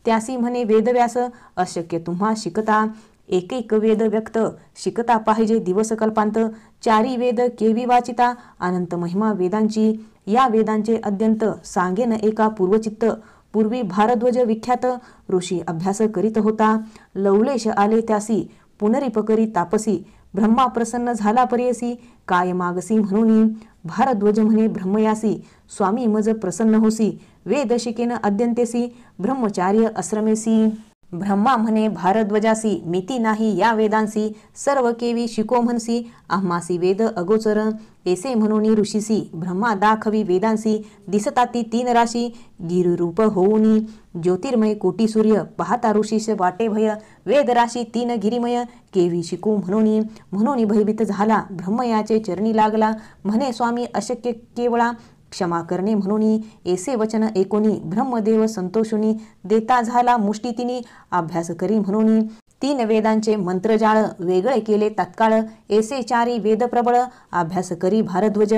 त्यासी म्हणे वेदव्यास अशक्य तुम्हा शिकता एक एक वेद व्यक्त शिकता पाहिजे दिवस कल्पांत चारी वेद केवी वाचिता अनंत महिमा वेदांची या वेदांचे अद्यंत सांगेन एका पूर्वचित्त पूर्वी भारद्वाज विख्यात ऋषी अभ्यास करीत होता लवलेश आले त्यासी पुनरिपकरी तापसी ब्रह्मा प्रसन्न झाला परियसी काय मागसी म्हणून भारद्वाज म्हणे ब्रह्मयासी स्वामी मज प्रसन्न होसी वेद शिकेन अद्यंतेसी ब्रह्मचार्य आश्रमेसी ब्रह्मा म्हणे भारद्वाजासी मिती नाही या वेदांसी सर्व केवी शिको म्हणसी आम्हासी वेद अगोचर ऐसे म्हणून ऋषीसी ब्रह्मा दाखवी वेदांसी दिसताती तीन राशी गिरिरूप होऊनी ज्योतिर्मय कोटी सूर्य पाहता ऋषीश वाटे भय वेद राशी तीन गिरिमय केवी शिकू म्हणून भयभीत झाला ब्रह्मयाचे चरणी लागला म्हणे स्वामी अशक्य केवळा क्षमा करणे म्हणून ऐसे वचन एकोनी ब्रह्मदेव संतोषुनी देता झाला मुष्टी तिनी अभ्यास करी म्हणून तीन वेदांचे मंत्रजाळ वेगळे केले तत्काळ ऐसे चारी वेद प्रबळ अभ्यास करी भारद्वाज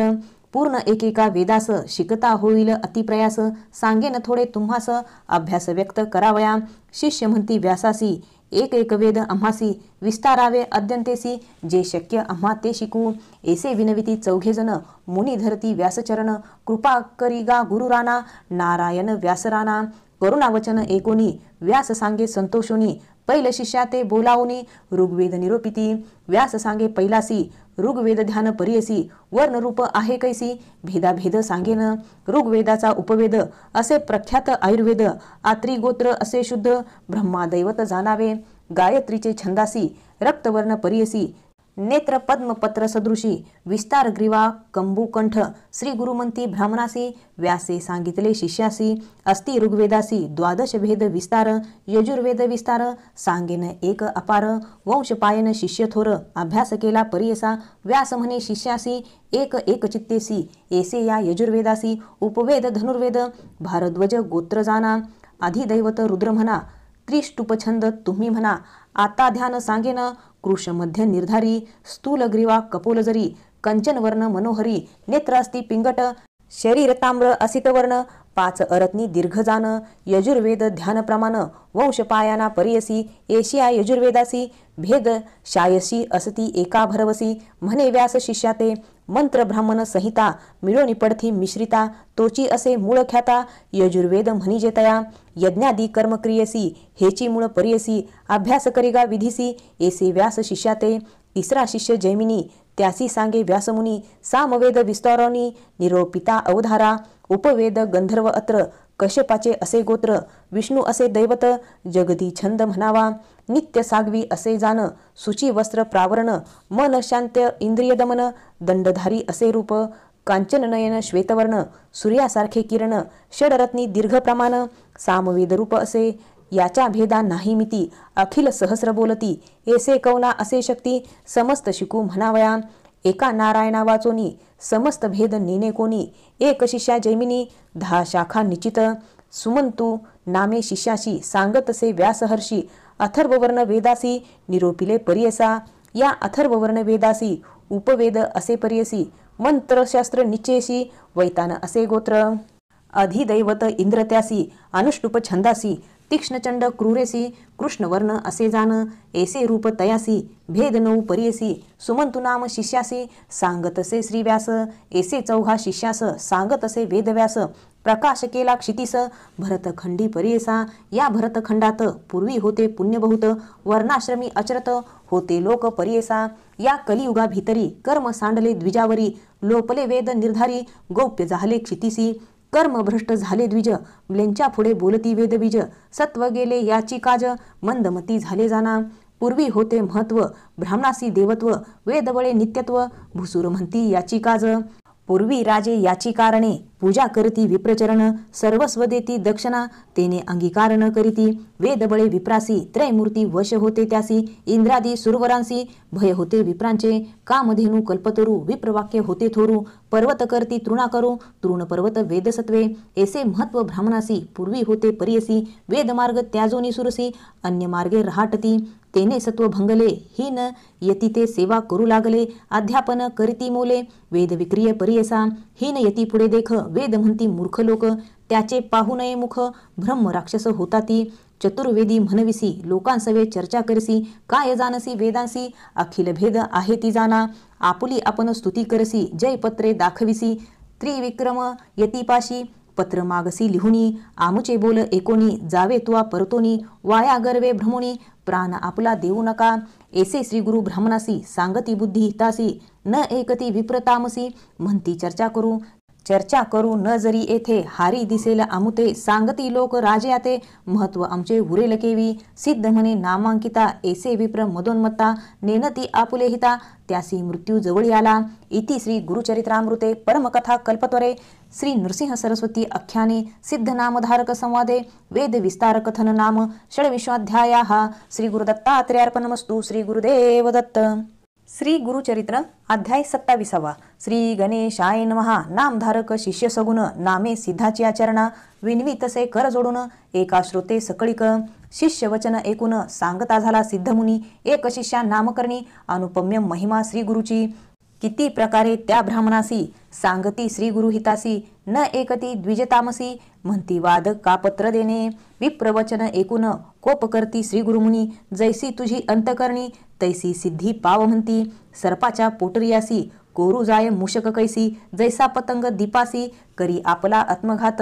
पूर्ण एकेका वेदास शिकता होईल अतिप्रयास सांगेन थोडे तुम्हास अभ्यास व्यक्त करावया शिष्य म्हणती व्यासासी एक एक वेद आम्हासी विस्तारावे अद्यंतेसी, जे शक्य आम्हा ते शिकू. ऐसे विनविती चौघे जण मुनी धरती व्यासचरण, कृपा करी गा गुरुराना नारायण व्यासराना. करुणावचन एकोनी व्यास सांगे संतोषोनी, पैल शिष्या ते बोलावनी ऋग्वेद निरोपिती. व्यास सांगे पैलासी ऋग्वेद ध्यान परियसी, वर्णरूप आहे कैसी भेदाभेद सांगेन. ऋग्वेदाचा उपवेद असे प्रख्यात आयुर्वेद, आत्री गोत्र असे शुद्ध ब्रह्मादैवत जाणावे. गायत्रीचे छंदासी रक्तवर्ण परियसी, नेत्र पद्मपत्र सदृशी विस्तार ग्रीवा कंबुकंठ. श्री गुरुमंती ब्राह्मणासी व्यासे सांगितले शिष्यासी, अस्ति ऋग्वेदासी द्वादश भेद विस्तार. यजुर्वेद विस्तार सांगेन एक अपार, वंशपायन शिष्य थोर अभ्यास केला परियसा. व्यास म्हणे शिष्यासी एक एक चित्तेसी, ऐसे या यजुर्वेदासी उपवेद धनुर्वेद. भारद्वज गोत्र जाना अधिदैवत रुद्र म्हणा, त्रिष्टुपछंद तुम्ही म्हणा. आता ध्यान सांगेन कृश मध्य निर्धारी, स्थूल ग्रीवा कपोलजरी कंचन वर्ण मनोहरी. नेत्र अस्ति पिंगट शरीर ताम्र असित वर्ण, पाच अरत्नी दीर्घ जान. यजुर्वेद ध्यान प्रमाण वंशपायाना परियसी, एशिया यजुर्वेदासी भेद शायसी असती एका भरवसी. म्हणे व्यास शिष्या ते मंत्र ब्राह्मण संहिता, मिळोनी पडथी मिश्रिता तोची असे मूळ ख्याता. यजुर्वेद म्हणिजे तया यज्ञादी कर्म क्रियसी, हेची मूळ परियसी अभ्यास करिगा विधीसी. ऐसे व्यास शिष्या ते तिसरा शिष्य जैमिनी, त्यासी सांगे व्यासमुनी. सामवेद विस्तारोनी निरोपिता अवधारा, उपवेद गंधर्व अत्र. कश्यपाचे असे गोत्र विष्णू असे दैवत, जगती छंद म्हणावा नित्य सागवी असे जाण. सुची वस्त्र प्रावरण मन शांत इंद्रिय दमन, दंडधारी असे रूप कांचन नयन श्वेतवर्ण. सूर्यासारखे किरण षडरत्नी दीर्घ प्रमाण, सामवेद रूप असे याच्या भेदा नाही मिती. अखिल सहस्र बोलती ऐसे कौना असे शक्ती, समस्त शिकू म्हणावया एका नारायणा वाचोनी. समस्त भेद नेने कोणी एक शिष्या जैमिनी, 10 शाखा निश्चित. सुमंतू नामे शिष्याशी सांगतसे व्यासहर्षी, अथर्ववर्ण वेदासी निरोपिले परियसा. या अथर्ववर्ण वेदासी उपवेद असे परियसी, मंत्रशास्त्र निश्चेशी वैतान असे गोत्र. अधिदैवत इंद्र त्यासी अनुष्टुप छंदासी, तीक्ष्णचंड क्रूरेसी कृष्णवर्ण असे जाण. ऐसे रूप तयासी भेद नऊ परियसी, सुमंतु नाम शिष्यासी सांगतसे श्री व्यास. ऐसे चौघा शिष्यास सांगतसे वेदव्यास, प्रकाश केला क्षितीस भरतखंडी परियसा. या भरतखंडात पूर्वी होते पुण्य बहुत, वर्णाश्रमी अचरत होते लोक परियसा. या कलियुगा भीतरी कर्म सांडले द्विजावरी, लोपले वेद निर्धारी गौप्य झाले क्षितीसी. कर्म भ्रष्ट झाले द्विज म्लेंच्या पुढे बोलती वेदबीज, सत्व गेले याची काज मंदमती झाले जाना. पूर्वी होते महत्व ब्राह्मणासी देवत्व, वेदबळे नित्यत्व भुसूर म्हणती याची काज. पूर्वी राजे याची कारणे पूजा करती विप्रचरण, सर्वस्व देती दक्षिणा तेने अंगीकार न करीती. वेदबळे विप्रासी त्रयमूर्ती वश होते त्यासी, इंद्रादी सुरवरांसी भय होते विप्रांचे. कामधेनू कल्पतरू विप्रवाक्य होते थोरू, पर्वत करती तृणा करू तृण पर्वत वेदसत्वे. ऐसे महत्व ब्राह्मणासी पूर्वी होते परियसी, वेदमार्ग त्याजोनी सुरसी अन्य मार्गे रहाटती. तेने सत्व भंगले हीन यती ते सेवा करू लागले, अध्यापन करीती मोले वेद विक्रिय परियसा. हीन यती पुढे देख वेद म्हणती मूर्ख लोक, त्याचे पाहू नये मुख ब्रह्म राक्षस होता ती. चतुर्वेदी म्हणविसी लोकांसवे चर्चा करसी, काय जानसी वेदांसी अखिल भेद आहे ती जाना. आपुली आपण स्तुती करसी जयपत्रे दाखविसी, त्रिविक्रम यतीपाशी पत्र मागसी लिहुनी. आमुचे बोल एकोणी जावे तुवा परतोनी, वाया गर्वे भ्रमुनी प्राण आपला देऊ नका. ऐसे श्री गुरु ब्राह्मणासी सांगती बुद्धी हितासी, न एकती विप्रतामसी म्हणती चर्चा करू न जरी येथे हारी दिसेल आमुते. सांगती लोक राजे आते महत्व आमचे उरेल केवी, सिद्ध म्हणे नामांकिता ऐसे विप्र मदोन्मत्ता. नेनती आपुले हिता त्यासी मृत्यू जवळी आला. इति श्री गुरुचरित्रामृते परमकथा कल्पत्वरे श्री नृसिंह सरस्वती आख्याने सिद्धनामधारक संवादे वेद विस्तार कथन नाम षड्विंशोऽध्यायः. श्री गुरुदत्तात्रेयार्पणमस्तु. श्री गुरुदेव दत्त. श्री गुरुचरित्र अध्याय 27. श्री गणेशाय नमः. नामधारक शिष्य सगुण नामे सिद्धाची आचरणा, विनवितसे कर जोडून एका श्रोते सकळिक. शिष्य वचन ऐकून सांगता झाला सिद्धमुनी, एक शिष्या नामकरणी अनुपम्य महिमा श्री गुरुची. किती प्रकारे त्या ब्राह्मणासी सांगती श्री गुरुहितासी न एकती द्विजतामसी म्हणती वाद का पत्र देणे विप्रवचन ऐकून कोप करती श्री गुरुमुनी जैसी तुझी अंतकरणी तैसी सिद्धी पाव म्हणती सर्पाच्या पोटरियासी कोरू जाय मूषक कैसी जैसा पतंग दीपासी करी आपला आत्मघात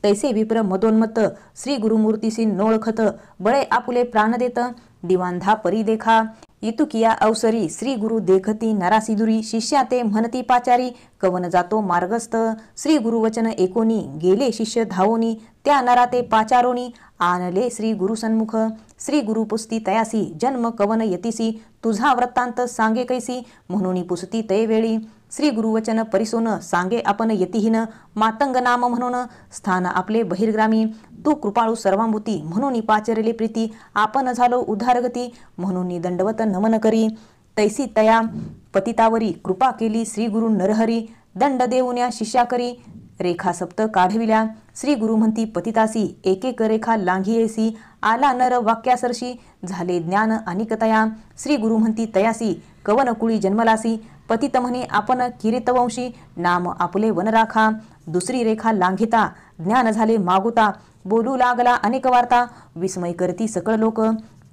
तैसे विप्र मदोन्मत श्री गुरुमूर्तीसी नोळखत बळे आपुले प्राण देत दिवांधा परी देखा इतुकिया अवसरी श्री गुरु देखती नरासी दुरी शिष्या ते म्हणती पाचारी कवन जातो मार्गस्थ श्री गुरुवचन ऐकोनी गेले शिष्य धावोनी त्या नरा ते पाचारोनी आणले श्री गुरु सन्मुख श्री गुरु पुस्ती तयासी जन्म कवन यतीसी तुझा वृत्तांत सांगे कैसी म्हणून पुसती तय वेळी श्री गुरुवचन परिसोन सांगे आपण यतिहीन मातंग नाम म्हणून स्थान आपले बहिर्ग्रामी तू कृपाळू सर्वांभूती म्हणून पाचरले प्रीती आपण झालो उद्धारगती म्हणून दंडवत नमन करी तैसी तया पतितावरी कृपा केली श्री गुरु नरहरी दंड देऊन्या शिष्या करी रेखा सप्त काढविल्या श्री गुरु म्हणती पतितासी एक एक रेखा लांघियेसी आला नर वाक्यासरशी झाले ज्ञान अनिकतया श्री गुरु म्हणती तयासी कवन कुळी जन्मलासी पतित म्हणे आपण किरीतवंशी नाम आपले वन राखा दुसरी रेखा लांघिता ज्ञान झाले मागुता बोलू लागला अनेक वार्ता विस्मय करती सकळ लोक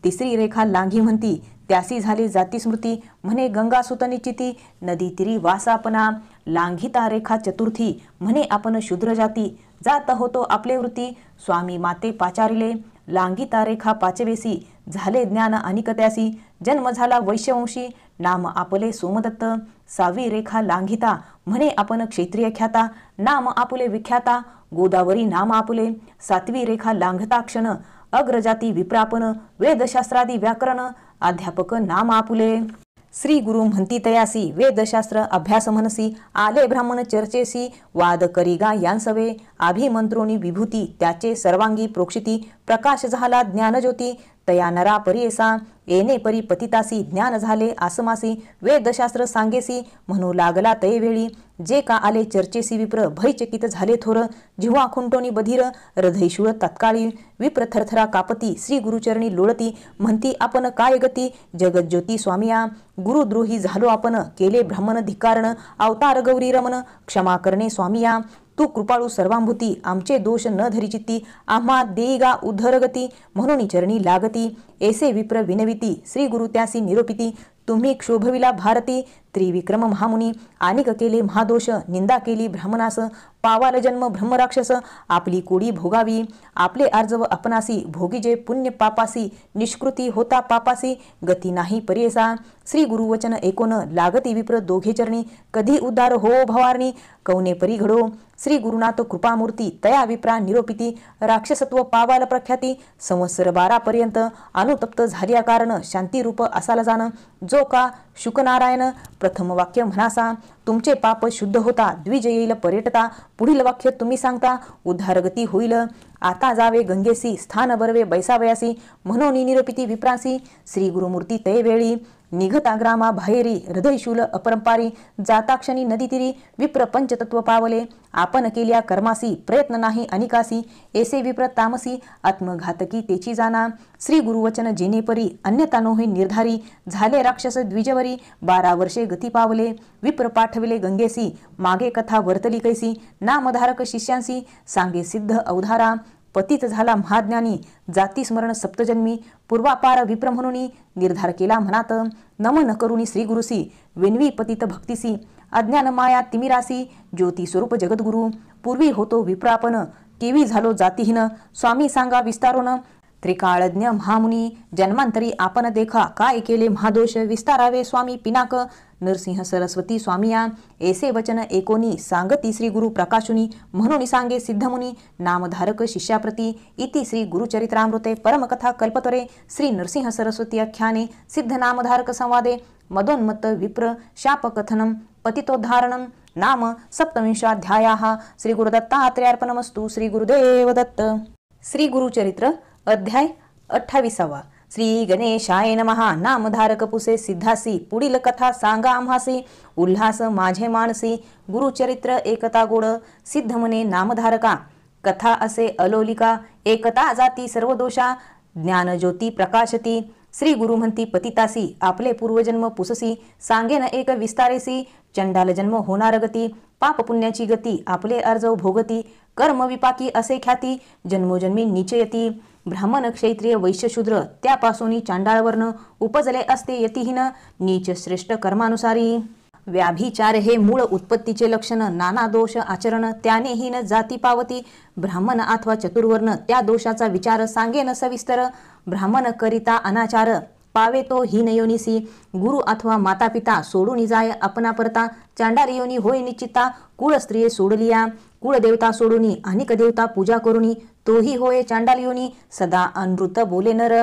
तिसरी रेखा लांघी म्हणती त्यासी झाले जाती स्मृती म्हणे गंगा सुत निश्चिती नदी तिरी वासापना लांघिता रेखा चतुर्थी म्हणे आपण शूद्र जाती जात होतो आपले वृत्ती स्वामी माते पाचारिले लांघिता रेखा पाचवेसी झाले ज्ञान अनिकत्यासी जन्म झाला वैश्यवंशी नाम आपले सोमदत्त सावी रेखा लांघिता म्हणे आपण क्षत्रिय ख्याता नाम आपले विख्याता गोदावरी नाम आपले सातवी रेखा लांघता क्षण अग्रजाती विप्रापन वेदशास्त्रादी व्याकरण अध्यापक नाम आपुले श्री गुरु म्हणती तयासी वेदशास्त्र अभ्यास मनसी आले ब्राह्मण चर्चेसी वाद करिगा यांसवे अभिमंत्रोनी विभूती त्याचे सर्वांगी प्रोक्षिती प्रकाश झाला ज्ञानज्योती तया नरा परियेसा येणे परी पतितासी ज्ञान झाले आसमासी वेदशास्त्र सांगेसी म्हणू लागला तय वेळी जे का आले चर्चेसी विप्र भयचकित झाले थोर जिव्हा खुंटोनी बधीर हृदयशूळ तत्काळी विप्र थरथरा कापती श्री गुरुचरणी लोळती म्हणती आपण काय गती जगज्योती स्वामिया गुरुद्रोही झालो आपण केले ब्राह्मण धिक्कारण अवतार गौरी रमण क्षमा करणे स्वामिया तू कृपाळू सर्वांभूती आमचे दोष न धरी चित्ती आम्हा देईगा उद्धरगती म्हणून चरणी लागती ऐसे विप्र विनविती श्री गुरु त्यासी निरोपिती तुम्ही क्षोभविला भारती त्रिविक्रम महामुनी आनिक केले महादोष निंदा केली ब्राह्मणास पावाल जन्म ब्रह्मराक्षस आपली कोडी भोगावी आपले आर्जव आपणासी भोगीजे पुण्य पापासी निष्कृती होता पापासी गती नाही परियसा श्री गुरुवचन ऐकोन लागती विप्र दोघे चरणी कधी उद्धार हो भवारणी कौने परी घडो श्री गुरुनाथ कृपामूर्ती तया विप्रा निरोपिती राक्षसत्व पावाल प्रख्याती संवत्सर 12 पर्यंत अनुतप्त झाल्या कारण शांती रूप असाला जाण जो का शुकनारायण प्रथम वाक्य म्हणासा तुमचे पाप शुद्ध होता द्विज येईल पर्यटता पुढील वाक्य तुम्ही सांगता उद्धारगती होईल आता जावे गंगेसी स्थान बरवे बैसावयासी म्हणून निरोपिती विप्रासी श्री गुरुमूर्ती तय वेळी निघता ग्रामा बाहेरी हृदयशूल अपरंपारी जाताक्षणी नदी तिरी विप्र पंचतत्व पावले आपण केल्या कर्मासी प्रयत्न नाही अनिकासी ऐसे विप्र तामसी आत्मघातकी तेची जाना श्री गुरुवचन जेनेपरी अन्यथा नोहे निर्धारी झाले राक्षस द्विजवरी 12 वर्षे गती पावले विप्र पाठविले गंगेसी मागे कथा वर्तली कैसी नामधारक शिष्यांसी सांगे सिद्ध अवधारा पतित झाला महाज्ञानी जाती स्मरण सप्तजन्मी पूर्वापार विप्र म्हणून निर्धार केला मनात नमन करुणी श्री गुरुसी विनवी पतित भक्तिसी अज्ञान माया तिमिरासी ज्योती स्वरूप जगद्गुरु पूर्वी होतो विप्रापन केवी झालो जातीहीन स्वामी सांगा विस्तारोन त्रिकाळज्ञ महामुनी जन्मांतरी आपण देखा काय केले महादोष विस्तारावे स्वामी पिनाक नरसिंह सरस्वती स्वामिया ऐसे वचन एकोनी सांगती श्री गुरु प्रकाशुनी म्हणून सांगे सिद्धमुनी नामधारक शिष्याप्रती इति श्री गुरुचरित्रामृते परमकथा कल्पतरे श्री नरसिंह सरस्वती आख्याने सिद्ध नामधारक संवादे मदोन्मत्त विप्र शापकथनम पतितोद्धारणम नाम सप्तविंशाध्यायाः श्री गुरुदत्तात्रेयार्पणमस्तु श्री गुरुदेव दत्त श्री गुरुचरित्र अध्याय 28 श्री गणेशाय नमः नामधारक पुसे सिद्धासी पुढील कथा सांगा आम्हासी उल्हास माझे मानसी गुरुचरित्र एकता गोड सिद्ध म्हणे नामधारका कथा असे अलोलिका एकता जाती सर्व दोषा ज्ञान ज्योती प्रकाशती श्री गुरु म्हणती पतितासी आपले पूर्वजन्म पुससी, सांगेन एक विस्तारेसी, चंडाल जन्म होणार गती, पाप पुण्याची गती आपले अर्जव भोगती, कर्म विपाकी असे ख्याती, जन्मोजन्मी निचयती, ब्राह्मण क्षत्रिय वैश्य शूद्र त्यापासून चांडाळ वर्ण उपजले असते यतिहीन, नीच श्रेष्ठ कर्मानुसारी, व्याभिचार हे मूळ उत्पत्तीचे लक्षण, नाना दोष आचरण त्यानेहीन जाती पावती, ब्राह्मण अथवा चतुर्वर्ण त्या दोषाचा विचार सांगेन सविस्तर, ब्राह्मण करिता अनाचार पावे तो हीन योनिसी, गुरु अथवा माता पिता सोडून जाय अपना परता, चांडाल योनी होय निश्चिता, कुळ स्त्रिये सोडलिया, कुळ देवता सोडूनी अनेक देवता पूजा करूनी, तोही होय चांडाल योनी, सदा अनृत बोले नर,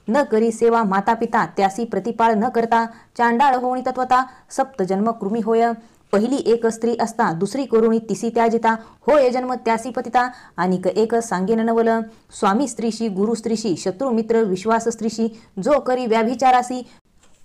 न करी सेवा माता पिता त्यासी प्रतिपाळ न करता, चांडाळ होणी तत्वता, सप्त जन्म कृमी होय, पहिली एक स्त्री असता दुसरी करुणी तिसी त्याजिता, होय जन्म त्यासी पतिता, अनिक एक सांगेन नवल, स्वामी स्त्रीशी गुरु स्त्रीशी शत्रु मित्र विश्वास स्त्रीशी, जो करी व्याभिचारासी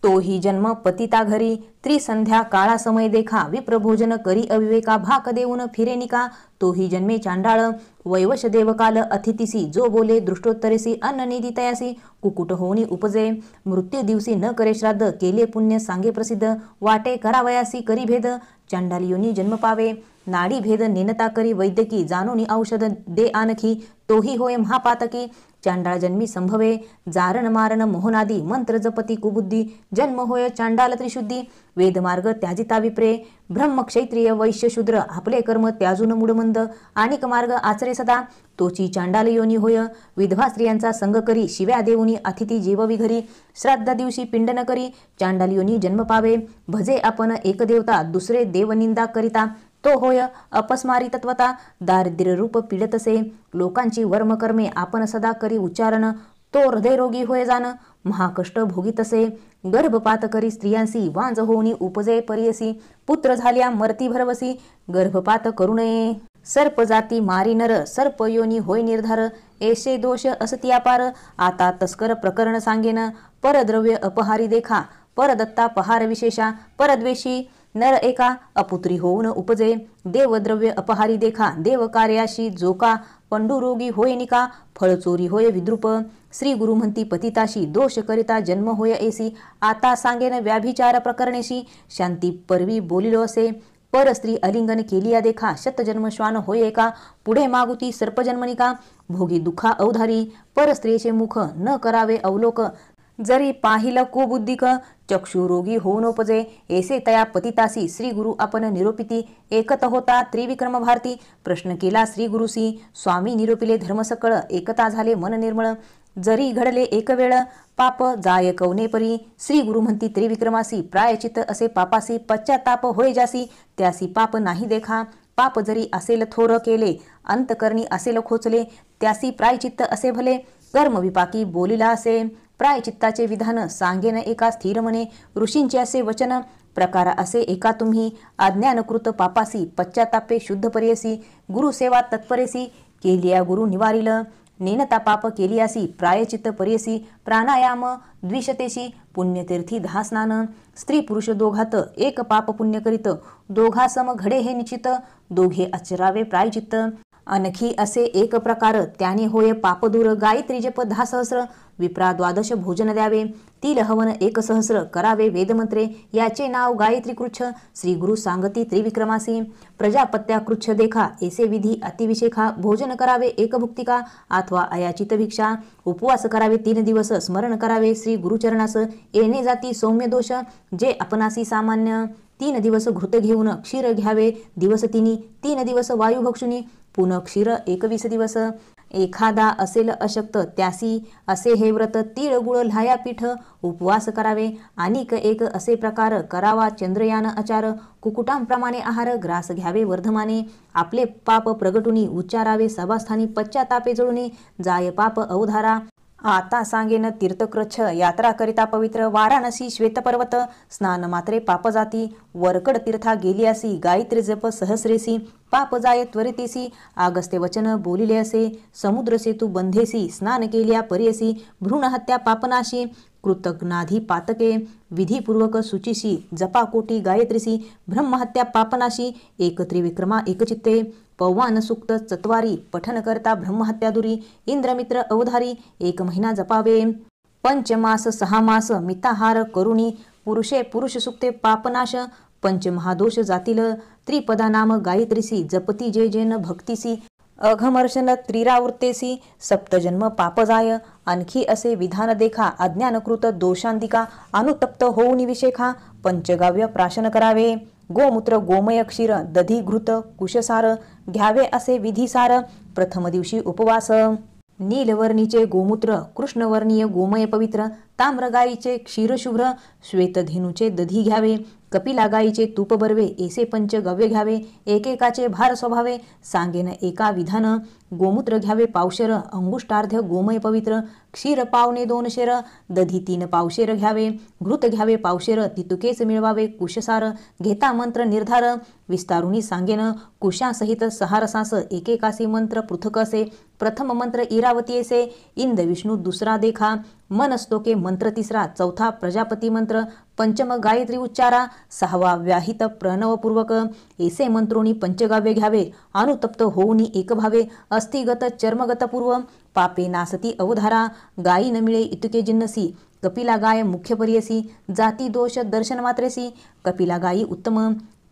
तोही जन्म पतिता घरी, त्रिसंध्या काळा समय देखा, विप्रभोजन करी अविवेका, भाक देऊन फिरेनिका, तोही जन्मे चांडाळ, वैवश देवकाल अतिथीसी, जो बोले दृष्टोत्तरेसी, अन्न निधी तयासी, कुकुट होनी उपजे, मृत्यू दिवशी न करे श्राद्ध, केले पुण्य सांगे प्रसिद्ध, वाटे करावयासी करी भेद, चांडाल योनी जन्म पावे, नाडी भेद नेनता करी वैद्यकी, जाणोनी औषध दे आणखी, तोही होय महापातकी, चांडाळ जन्मी संभवे, जारण मारण मोहनादी, मंत्र जपती कुबुद्धी, जन्म होय चांडाल त्रिशुद्धी, वेदमार्ग त्याजिता विप्रे, ब्रह्म क्षत्रिय वैश्य शूद्र आपले कर्म त्याजून मूढमंद, अनेक मार्ग आचरे सदा, तोची चांडाल योनी होय, विधवा स्त्रियांचा संग करी, शिव्या देऊनी अतिथी जेववी घरी, श्राद्ध दिवशी पिंड न करी, चांडाल योनी जन्म पावे, भजे आपण एक देवता दुसरे देवनिंदा करिता, तो होय अपस्मारी तत्वता, दारिद्र्य रूप पीडतसे, लोकांची वर्मकर्मे आपण सदा करी उच्चारण, तो हृदयरोगी होय जाण, महाकष्ट भोगीतसे, गर्भपात करी स्त्रियांसी, वांज होऊनी उपजे परियसी, पुत्र झाल्या मरती भरवसी, गर्भपात करू नये, सर्प जाती मारी नर, सर्प योनी होय निर्धार, ऐसे दोष असती अपार, आता तस्कर प्रकरण सांगेन, परद्रव्य अपहारी देखा, परदत्ता पहार विशेषा, परद्वेषी नर एका, अपुत्री होऊन उपजे, देवद्रव्य अपहारी देखा, देव कार्याशी जोका, पंडुरोगी होय निका, फळचोरी होय विद्रुप, श्री गुरु म्हणती पतिताशी, दोष करिता जन्म होय ऐसी, आता सांगेन व्याभिचार प्रकरणेशी, शांती परवी बोलिलो असे, पर स्त्री अलिंगन केलिया देखा, शतजन्म श्वान होय एका, पुढे मागुती सर्पजन्मनिका, भोगी दुखा अवधारी, पर स्त्रीचे मुख न करावे अवलोक, जरी पाहिलं कुबुद्धिक, चक्षुरोगी होऊनोपजे, ऐसे तया पतितासी, श्री गुरु आपण निरोपिती, एकत होता त्रिविक्रम भारती, प्रश्न केला श्री गुरुसी, स्वामी निरोपिले धर्म सकळ, एकता झाले मन निर्मळ, जरी घडले एक वेळ, पाप जाय कवने परी, श्री गुरु म्हणती त्रिविक्रमासी, प्रायचित असे पापासी, पश्चाताप होय जासी, त्यासी पाप नाही देखा, पाप जरी असेल थोर केले, अंतकरणी असेल खोचले, त्यासी प्रायचित्त असे भले, कर्म विपाकी बोलिला असे, प्रायचित्ताचे विधान सांगेन एका स्थिर मने, ऋषींचे असे वचन, प्रकार असे एका तुम्ही, अज्ञानकृत पापासी, पश्चातापे शुद्ध पर्यसी, गुरु सेवा तत्परेसी, केलिया गुरु निवारिल, नेनता पाप केलियासी, प्रायचित्त पर्यसी, प्राणायाम द्विशतेशी, पुण्यतीर्थी 10 स्नान, स्त्री पुरुष दोघात एक पाप पुण्य करीत, दोघा सम घडे हे निश्चित, दोघे आचरावे प्रायचित्त, आणखी असे एक प्रकार, त्याने होय पापदूर, गायत्री जप 10 सहस्र, विप्रा 12 भोजन द्यावे, तिल हवन 1 सहस्र, करावे वेदमंत्रे, याचे नाव गायत्री कृच्छ, श्री गुरु सांगती त्रिविक्रमासी, प्रजापत्या कृच्छ देखा, ऐसे विधी अतिविशेखा, भोजन करावे 1 भुक्तिका, अथवा अयाचित भिक्षा, उपवास करावे 3 दिवस, स्मरण करावे श्री गुरुचरणास, येणे जाती सौम्य दोष, जे आपणासी सामान्य, 3 दिवस घृत घेऊन क्षीर घ्यावे, दिवस 3 दिवस वायू भक्षुनी, पुनः क्षीर 21 दिवस, एखादा असेल अशक्त त्यासी असे हे व्रत, तीळ गुळ लाया पीठ, उपवास करावे, अनिक एक असे प्रकार, करावा चंद्रयान आचार, कुकुटांप्रमाणे आहार, ग्रास घ्यावे वर्धमाने, आपले पाप प्रगटुनी उच्चारावे सभास्थानी, पश्चातापे जळुनी जाय पाप अवधारा, आता सांगेन तीर्थक्रच्छ, यात्रा करिता पवित्र, वाराणसी श्वेतपर्वत, स्नान मात्रे पाप जाती, वरकड तीर्था गेलियासी, गायत्री जप सहस्रेसी, पाप जाय त्वरितेसी, आगस्ते वचन बोलिले असे, समुद्र सेतू बंधेसी, स्नान केलिया पर्यसी, भ्रूणहत्या पापनाशी, कृतज्ञाधी पातके, विधीपूर्वक सुचिसी, जपाकोटी गायत्रीसी, ब्रह्महत्या पापनाशी, एक त्रिविक्रमा एकचित्ते, पौवान सुक्त चत्वारी, पठन करता ब्रह्महत्या दुरी, इंद्रमित्र अवधारी, 1 महिना जपावे, पंचमास 6 मास मिताहार करुणी पुरुषे पुरुष सुक्ते पापनाश पंचमहादोष जातील त्रिपदा नाम गायत्रीसी जपती जे जेन भक्तीसी अघमर्शन त्रिरावृत्तेसी सप्तजन्म पाप जाय आणखी असे विधान देखा अज्ञानकृत दोषांतिका अनुतप्त होऊन विशेखा पंचगाव्य प्राशन करावे गोमूत्र गोमय क्षीर दधी घृत कुशसार घ्यावे असे विधिसार प्रथम दिवशी उपवास नीलवर्णीचे गोमूत्र कृष्णवर्णीय गोमय पवित्र ताम्र गायीचे क्षीरशुभ्र श्वेतधेनूचे दधी घ्यावे कपिला गायीचे तूप बरवे ऐसे पंचगव्य घ्यावे एकेकाचे भार स्वभावे सांगेन एका विधान गोमूत्र घ्यावे पावशेर अंगुष्टार्ध गोमय पवित्र क्षीर पावणे 2 शेर दधी 3 पावशेर घ्यावे घृत घ्यावे पावशेर तितुकेच मिळवावे कुशसार घेता मंत्र निर्धार विस्तारुनी सांगेन कुशासहित 6 रसास एकेकासी मंत्र पृथक असे प्रथम मंत्र इरावती असे इंद विष्णू दुसरा देखा मनस्तोके मंत्र तिसरा चौथा प्रजापती मंत्र पंचम गायत्री उच्चारा 6वा व्याहित प्रणवपूर्वक ऐसे मंत्रोनी पंचगाव्य घ्यावे अनुतप्त होऊनी एक भावे अस्थिगत चर्मगत पूर्व पापे नासती अवधारा गायी न मिळे इतके जिन्नसी कपिला गाय मुख्य परियसी जाती दोष दर्शन मात्रेसी कपिला गायी उत्तम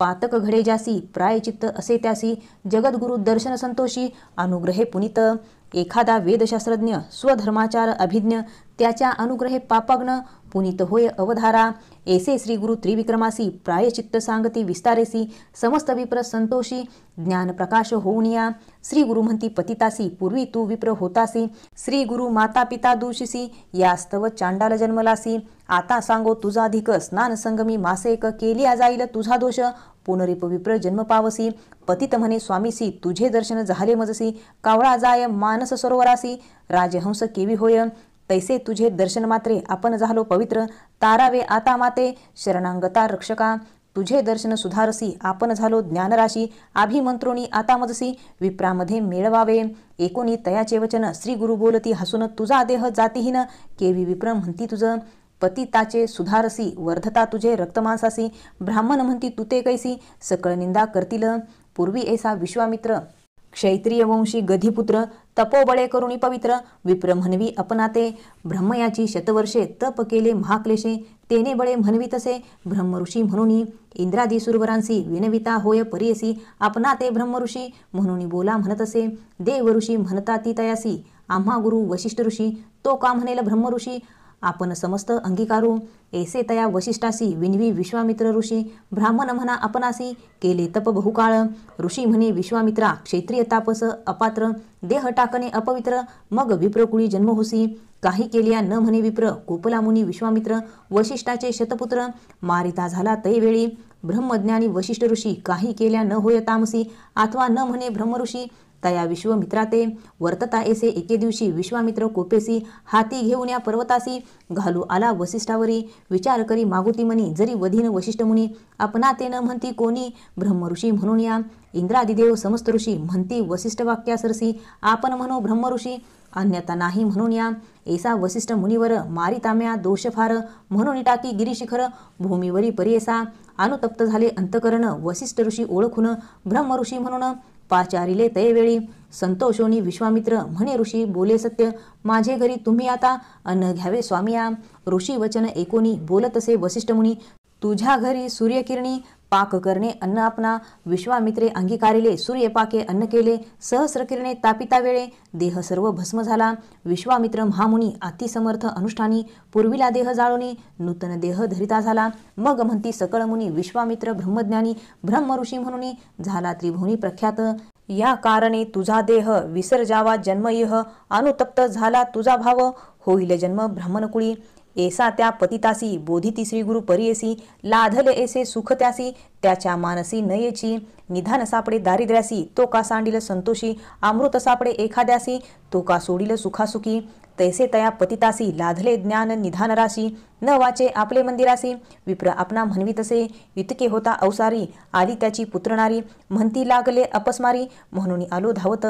पातक घडे जासी प्रायचित्त असे त्यासी जगद्गुरु दर्शन संतोषी अनुग्रहे पुनित एखादा वेदशास्त्रज्ञ स्वधर्माचार अभिज्ञ त्याच्या अनुग्रहे पापग्न पुनित होय अवधारा ऐसे श्री गुरु त्रिविक्रमासी प्रायचित्त सांगती विस्तारेसी समस्त विप्र संतोषी ज्ञान प्रकाश होऊनिया श्री गुरु म्हणती पतितासी पूर्वी तू विप्र होतासी श्री गुरु माता पिता दूषिसी यास्तव चांडाल जन्मलासी आता सांगो तुझा अधिक स्नान संगमी मासेक केली जाईल तुझा दोष पुनरिप विप्र जन्म पावसी पतित म्हणे स्वामीसी तुझे दर्शन झाले मजसी कावळा जाय मानस सरोवरासी राजहंस केवी होय तैसे तुझे दर्शन मात्रे आपण झालो पवित्र तारावे आता माते शरणांगता रक्षका तुझे दर्शन सुधारसी आपण झालो ज्ञानराशी अभिमंत्रोनी आता मजसी विप्रामध्ये मेळवावे एकोणी तयाचे वचन श्री गुरु बोलती हसून तुझा देह जातीहीन केवी विप्र म्हणती तुझ पतिताचे सुधारसी वर्धता तुझे रक्तमांसासी ब्राह्मण म्हणती तुते कैसी सकळ निंदा करतील पूर्वी ऐसा विश्वामित्र क्षैत्रिय वंशी गधिपुत्र तपोबळे करुणी पवित्र विप्र म्हणवी अपनाते ब्रह्मयाची शतवर्षे तप केले महाक्लेशे तेने बळे म्हणवी तसे ब्रह्मऋषी म्हणून इंद्रादी सुरवरांसी विनविता होय परियसी अपनाते ब्रह्मऋषी म्हणून बोला म्हणत असे देव ऋषी म्हणता ती तयासी आम्हा गुरु वशिष्ठ ऋषी तो का म्हणेल ब्रह्मऋषी आपण समस्त अंगीकारू ऐसे तया वशिष्ठासी विनवी विश्वामित्र ऋषी ब्राह्मण म्हणा आपणासी केले तप बहुकाळ ऋषी म्हणे विश्वामित्रा क्षत्रिय तापस अपात्र देह टाकणे अपवित्र मग विप्रकुळी जन्म होसी काही केल्या न म्हणे विप्र कोपला मुनी विश्वामित्र वशिष्ठाचे शतपुत्र मारिता झाला तैवेळी ब्रह्मज्ञानी वशिष्ठ ऋषी काही केल्या न होय तामसी अथवा न म्हणे ब्रह्मऋषी तया विश्वमित्राते वर्तता ऐसे एके दिवशी विश्वामित्र कोपेसी हाती घेऊन या पर्वतासी घालू आला वसिष्ठावरी विचार करी मागुती मनी जरी वधीन वशिष्ठ मुनी आपणाते न म्हणती कोणी ब्रह्मऋषी म्हणून या इंद्रादिदेव समस्त ऋषी म्हणती वसिष्ठ वाक्यासरसी आपण म्हणो ब्रह्मऋषी अन्यथा नाही म्हणून या ऐसा वसिष्ठ मुनीवर मारिताम्या दोष फार म्हणून टाकी गिरीशिखर भूमीवरी परियसा अनुतप्त झाले अंतकरण वसिष्ठ ऋषी ओळखून ब्रह्मऋषी म्हणून पाचारिले तैवेळी संतोषोनी विश्वामित्र म्हणे ऋषी बोले सत्य माझे घरी तुम्ही आता अन्न घ्यावे स्वामिया ऋषी वचन एकोणी बोलतसे वसिष्ठ मुनी तुझ्या घरी सूर्यकिरणी पाक करणे अन्न आपणा विश्वामित्रे अंगीकारिले सूर्यपाके अन्न केले सहस्रकिरणे तापिता वेळे देह सर्व भस्म झाला विश्वामित्र महामुनी अतिसमर्थ अनुष्ठानी पूर्वीला देह जाळोनी नूतन देह धरिता झाला मग म्हणती सकळ मुनी विश्वामित्र ब्रह्मज्ञानी ब्रह्मऋषी म्हणून झाला त्रिभुवनी प्रख्यात या कारणे तुझा देह विसर्जावा जन्मयह अनुतप्त झाला तुझा भाव होईल जन्म ब्राह्मणकुळी ऐसा त्या पतितासी बोधिती श्री गुरु परियसी लाधले ऐसे सुख त्यासी त्याच्या मानसी नयेची निधान सापडे दारिद्र्यासी तो का सांडील संतोषी अमृत सापडे एखाद्यासी तो का सोडील सुखासुखी तैसे तया पतितासी लाधले ज्ञान निधान राशी न वाचे आपले मंदिरासी विप्र आपणा म्हणवी तसे इतके होता अवसारी आली त्याची पुत्रनारी म्हणती लागले अपस्मारी म्हणून आलो धावत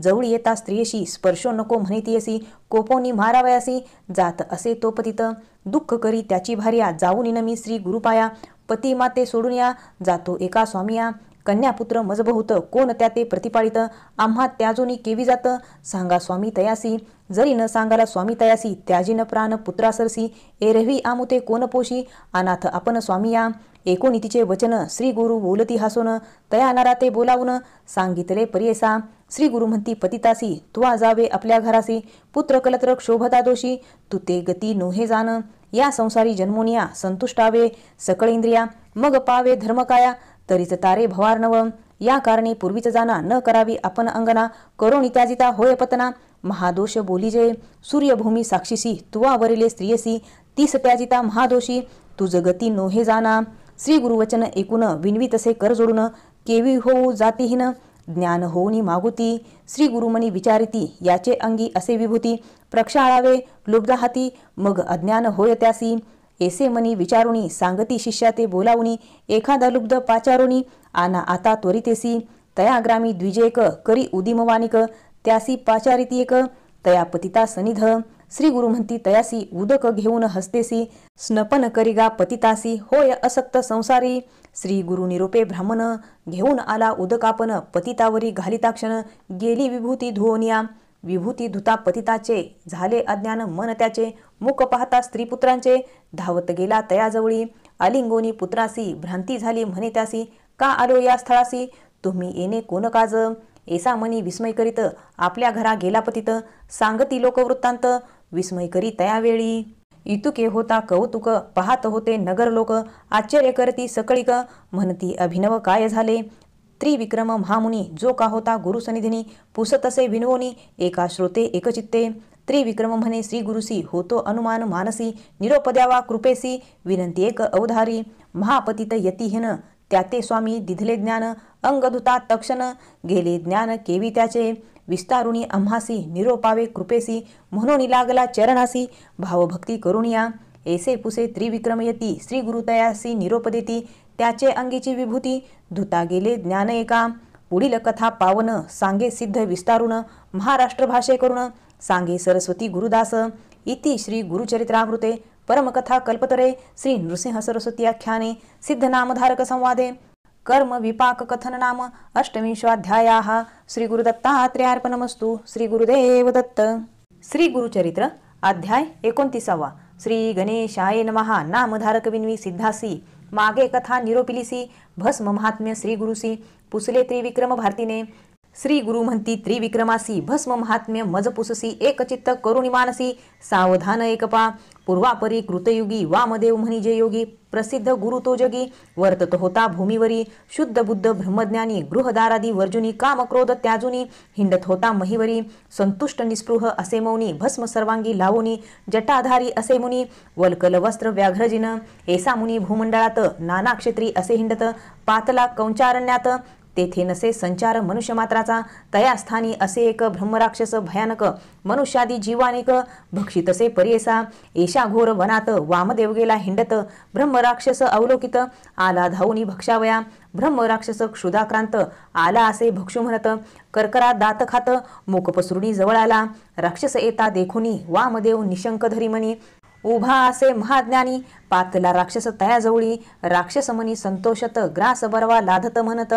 जवळ येता स्त्रियशी स्पर्शो नको म्हणेतीयसी कोपोनी मारावयासी जात असे तो पतित दुःख करी त्याची भार्या जाऊन मी श्री गुरुपाया पती माते सोडून या जातो एका स्वामिया कन्यापुत्र मज बहुत कोण त्या ते प्रतिपाळित आम्हा त्याजोनी केवी जात सांगा स्वामी तयासी जरी न सांगाला स्वामी तयासी त्याजीन प्राण पुत्रा सरसी एरवी आमुते कोण पोशी अनाथ आपण स्वामी या एकोणीतीचे वचन श्री गुरु बोलती हासोन तया नरा ते बोलावून सांगितले परियसा श्री गुरु म्हणती पतितासी तुवा जावे आपल्या घरासी पुत्र कलत्र क्षोभता दोषी तू ते गती नोहे जाण या संसारी जन्मोनिया संतुष्टावे सकळ इंद्रिया मग पावे धर्मकाया तरीच तारे भवार्णव या कारणे पूर्वीच जाना न करावी आपण अंगना करोणी त्याजिता होय पतना महादोष बोलीजे सूर्यभूमी साक्षीसी तुवा वरिले स्त्रियसी तीस त्याजिता महादोषी तुझ गती नोहे जाना श्री गुरुवचन ऐकून विनवीतसे कर जोडून केवी होऊ जातीहीन ज्ञान होऊनी मागुती श्री गुरुमनी विचारिती याचे अंगी असे विभूती प्रक्षाळावे लुब्ध हाती मग अज्ञान होय त्यासी ऐसे मनी विचारुनी सांगती शिष्या ते बोलावुनी एखादा लुब्ध पाचारुनी आना आता त्वरितेसी तया ग्रामी द्विजेक करी उदिमवानिक त्यासी पाचारिती एक तया पतिता सनिध श्री गुरु म्हणती तयासी उदक घेऊन हसतेसी स्नपन करिगा पतितासी होय असक्त संसारी श्री गुरु निरोपे ब्राह्मण घेऊन आला उदकापन पतितावरी घालिताक्षण गेली विभूती धुओनिया विभूती धुता पतिताचे झाले अज्ञान मन त्याचे मुख पाहता स्त्रीपुत्रांचे धावत गेला तयाजवळी आलिंगोनी पुत्रासी भ्रांती झाली म्हणे त्यासी का आलो या स्थळासी तुम्ही येणे कोण काज ऐसा मनी विस्मय करीत आपल्या घरा गेला पतित सांगती लोकवृत्तांत विस्मय करी तयावेळी इतुके होता कौतुक पाहत होते नगर लोक आश्चर्य करती सकळिक म्हणती अभिनव काय झाले त्रिविक्रम महामुनी जो का होता गुरुसनिधिनी पुसतसे विनवोनी एका श्रोते एकचित्ते त्रिविक्रम म्हणे श्री गुरुसी होतो अनुमान मानसी निरोप द्यावा कृपेसी विनंती एक अवधारी महापतित यतिहीन त्याते स्वामी दिधले ज्ञान अंगधुता तक्षण गेले ज्ञान केवी त्याचे विस्तारुणी आम्हासी निरोपावे कृपेसी म्हणून लागला चरणासी भावभक्ती करुणिया ऐसे पुसे त्रिविक्रम यती श्री गुरुतयासी निरोप देती त्याचे अंगीची विभूती धुता गेले ज्ञान एका पुढील कथा पावन सांगे सिद्ध विस्तारुण महाराष्ट्र भाषे करुण सांगे सरस्वती गुरुदास इति श्री गुरुचरित्रामृते परमकथा कल्पतरे श्री नृसिंह सरस्वती आख्याने सिद्धनामधारक संवादे कर्म विपाक कथन नाम अष्टविंशाध्यायाः श्री गुरुदत्तात्रेयार्पणमस्तु श्री गुरुदेव दत्त श्री गुरुचरित्र अध्याय 29 श्री गणेशाय नमः नामधारक विनवी सिद्धासी मागे कथा निरोपिलीसी भस्म महात्म्य श्री गुरुसी पुसले त्रिविक्रम भारतीने श्री गुरु म्हणती त्रिविक्रमासी भस्म महात्म्य मज पुससी एकचित्त करुणी मानसी सावधान एकपा पूर्वापरी कृतयुगी वामदेव म्हणी जे योगी प्रसिद्ध गुरु तो जगी वर्तत होता भूमीवरी शुद्ध बुद्ध ब्रह्मज्ञानी गृहदारादी वर्जुनी काम क्रोध त्याजुनी हिंडत होता महिवरी संतुष्ट निस्पृह असे मौनी भस्म सर्वांगी लावोनी जटाधारी असे मुनी वल्कल वस्त्र व्याघ्रजिन ऐसा मुनी भूमंडळात नाना क्षेत्री असे हिंडत पातला कौंचारण्यात तेथे नसे संचार मनुष्य मात्राचा तया स्थानी असे एक ब्रह्मराक्षस भयानक मनुष्यादी जीवानिक भक्षितसे परियसा ऐशा घोर वनात वामदेव गेला हिंडत ब्रह्मराक्षस अवलोकित आला धावनी भक्षावया ब्रह्मराक्षस क्षुधाक्रांत आला असे भक्षू म्हणत करकरा दात खात मूक पसरुणी जवळ आला राक्षस येता देखुनी वामदेव निशंक धरी मनी उभा असे महाज्ञानी पातला राक्षस तयाजवळी राक्षसमनी संतोषत ग्रास बरवा लाधत म्हणत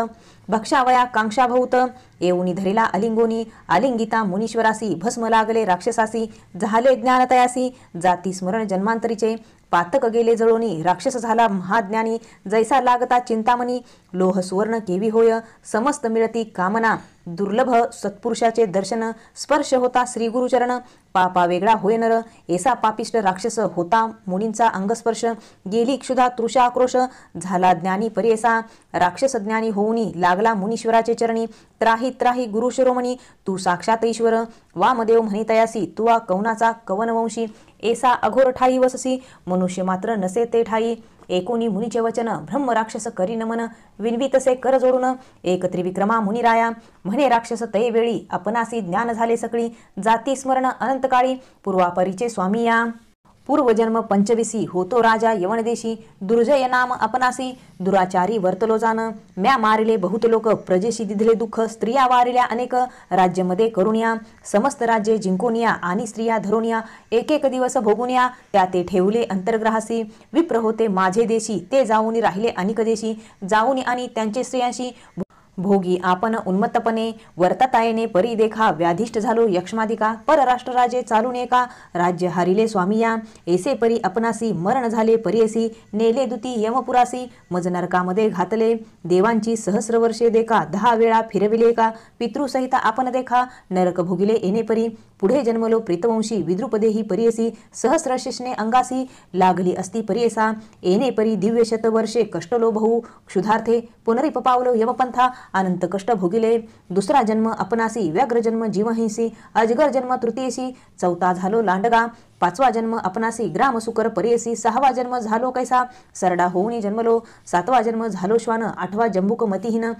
भक्षावया कांक्षा भौत येऊनी धरिला अलिंगोनी अलिंगिता मुनीश्वरासी भस्म लागले राक्षसासी झाले ज्ञानतयासी जाती स्मरण जन्मांतरीचे पातक गेले जळोनी राक्षस झाला महाज्ञानी जैसा लागता चिंतामणी लोह सुवर्ण केवी होय समस्त मिळती कामना दुर्लभ सत्पुरुषाचे दर्शन स्पर्श होता श्री गुरुचरण पापा वेगळा होय नर ऐसा पापिष्ट राक्षस होता मुनींचा अंगस्पर्श गेली क्षुधा तृषा आक्रोश झाला ज्ञानी परियसा राक्षस ज्ञानी होऊनी लागला मुनीश्वराचे चरणी त्राही त्राही गुरु शिरोमणी तू साक्षात ईश्वर वामदेव म्हणी तयासी तुवा कवनाचा कवनवंशी ऐसा अघोर ठाई वससी मनुष्य मात्र नसे ते ठाई एकोणी मुनीचे वचन ब्रह्म राक्षस करी नमन विनवितसे कर जोडून एक त्रिविक्रमा मुनिराया म्हणे राक्षस तये वेळी आपणासी ज्ञान झाले सकळी जाती स्मरण अनंतकाळी पूर्वापरीचे स्वामी या पूर्वजन्म पंचविसी होतो राजा यवनदेशी दुर्जय नाम आपणासी दुराचारी वर्तलो जाण म्या मारिले बहुत लोक प्रजेशी दिधले दुःख स्त्रिया वारिल्या अनेक राज्यमध्ये करुणिया समस्त राज्ये जिंकोनिया आणि स्त्रिया धरोनिया एक एक दिवस भोगुनिया त्या ते ठेवले अंतर्ग्रहासी विप्र होते माझे देशी ते जाऊनी राहिले अनेक देशी जाऊनी आणि त्यांचे स्त्रियांशी भोगी आपण उन्मत्तपणे वर्ततायेने परी देखा व्याधिष्ट झालो यक्ष्मादिका परराष्ट्र राजे चालून एका राज्य हारिले स्वामिया ऐसे परी आपणासी मरण झाले परीयसी नेले दुती यमपुरासी मज नरकामध्ये घातले देवांची सहस्र वर्षे देखा 10 वेळा फिरविले का पितृसहित आपण देखा नरक भोगिले येणे परी पुढे जन्मलो प्रीतवंशी विद्रुपदेही परीयसी सहस्र शिष्णे अंगासी लागली असती परीयसा येणे परी दिव्य शतवर्षे कष्टलो बहु क्षुधार्थे पुनरिप पावलो यमपंथा अनंत कष्ट भोगिले दुसरा जन्म आपणासी व्याघ्र जन्म जीवहिंसी अजगर जन्म तृतीयसी चौथा झालो लांडगा पाचवा जन्म आपणासी ग्रामसुकर परीयसी सहावा जन्म झालो कैसा सरडा होऊनी जन्मलो सातवा जन्म झालो श्वान आठवा जंबुक मतिहीन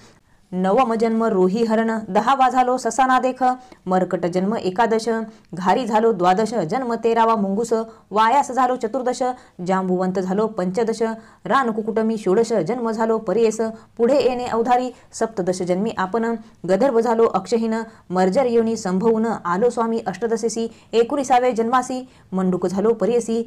नवम जन्म रोही हरण 10वा झालो ससाना देख मरकट जन्म 11 घारी झालो 12 जन्म 13वा मुंगूस वायास झालो 14 जांबुवंत झालो 15 रानकुकुटमी 16 जन्म झालो परेस पुढे येणे अवधारी 17 जन्मी आपण गधर्व झालो अक्षहीन मर्जर योनी संभवून आलो स्वामी 18 19 जन्मासी मंडूक झालो परेसी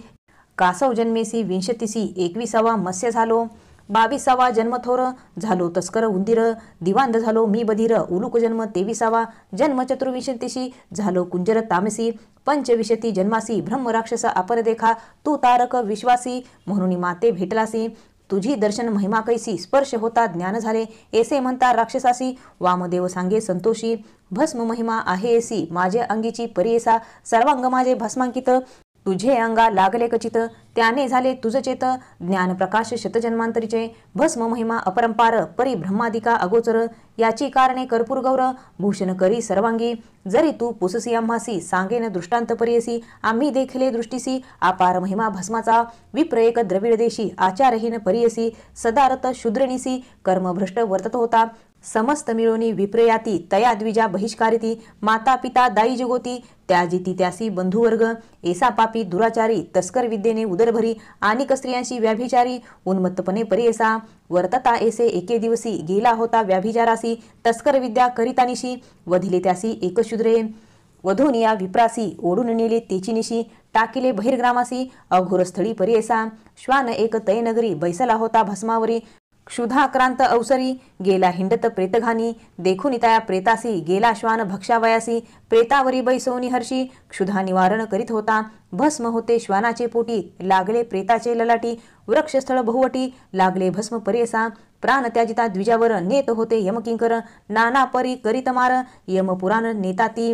कासव जन्मेसी 20 21वा मत्स्य झालो 22वा जन्म थोर झालो तस्कर उंदीर दिवांध झालो मी बधीर उलुक जन्म 23वा जन्म 24 झालो कुंजर तामसी 25 जन्मासी ब्रह्म राक्षस अपर देखा तू तारक विश्वासी म्हणून माते भेटलासी तुझी दर्शन महिमा कैसी स्पर्श होता ज्ञान झाले ऐसे म्हणता राक्षसासी वामदेव सांगे संतोषी भस्म महिमा आहे ऐसी माझे अंगीची परीयसा सर्वांग माझे भस्मांकित तुझे अंगा लागले कचित त्याने झाले तुझ चेत ज्ञान प्रकाश शतजन्मांतरीचे भस्म महिमा अपरंपार परी ब्रह्मादिका अगोचर याची कारणे कर्पूर गौर भूषण करी सर्वांगी जरी तू पुससी आम्हासी सांगेन दृष्टांत परीयसी आम्ही देखले दृष्टीसी अपार महिमा भस्माचा विप्र एक द्रविड देशी आचारहीन परीयसी सदारत शूद्रनिसी कर्मभ्रष्ट वर्तत होता समस्त मिळोनी विप्रयाती तया द्विजा बहिष्कारिती माता पिता दाई जगोती त्याजिती त्यासी बंधुवर्ग ऐसा पापी दुराचारी तस्कर विद्येने उदरभरी आणि स्त्रियांशी व्याभिचारी उन्मत्तपणे परीयसा वर्तता ऐसे एके दिवसी गेला होता व्याभिचारासी तस्कर विद्या करितानिशी वधिले त्यासी एक शूद्रे वधोनिया विप्रासी ओढून नेले तेची निशी टाकिले बहिर्ग्रामासी अघोरस्थळी परीयसा श्वान एक तयनगरी बैसला होता भस्मावरी क्षुधाक्रांत अवसरी गेला हिंडत प्रेतघानी देखून त्या प्रेतासी गेला श्वान भक्षावयासी प्रेतावरी बैसवनी हर्षी क्षुधा निवारण करीत होता भस्म होते श्वानाचे पोटी लागले प्रेताचे ललाटी वृक्षस्थळ बहुवटी लागले भस्म परेसा प्राण त्याजिता द्विजावर नेत होते यमकिंकर नाना परी करीत मार यमपुराण नेताती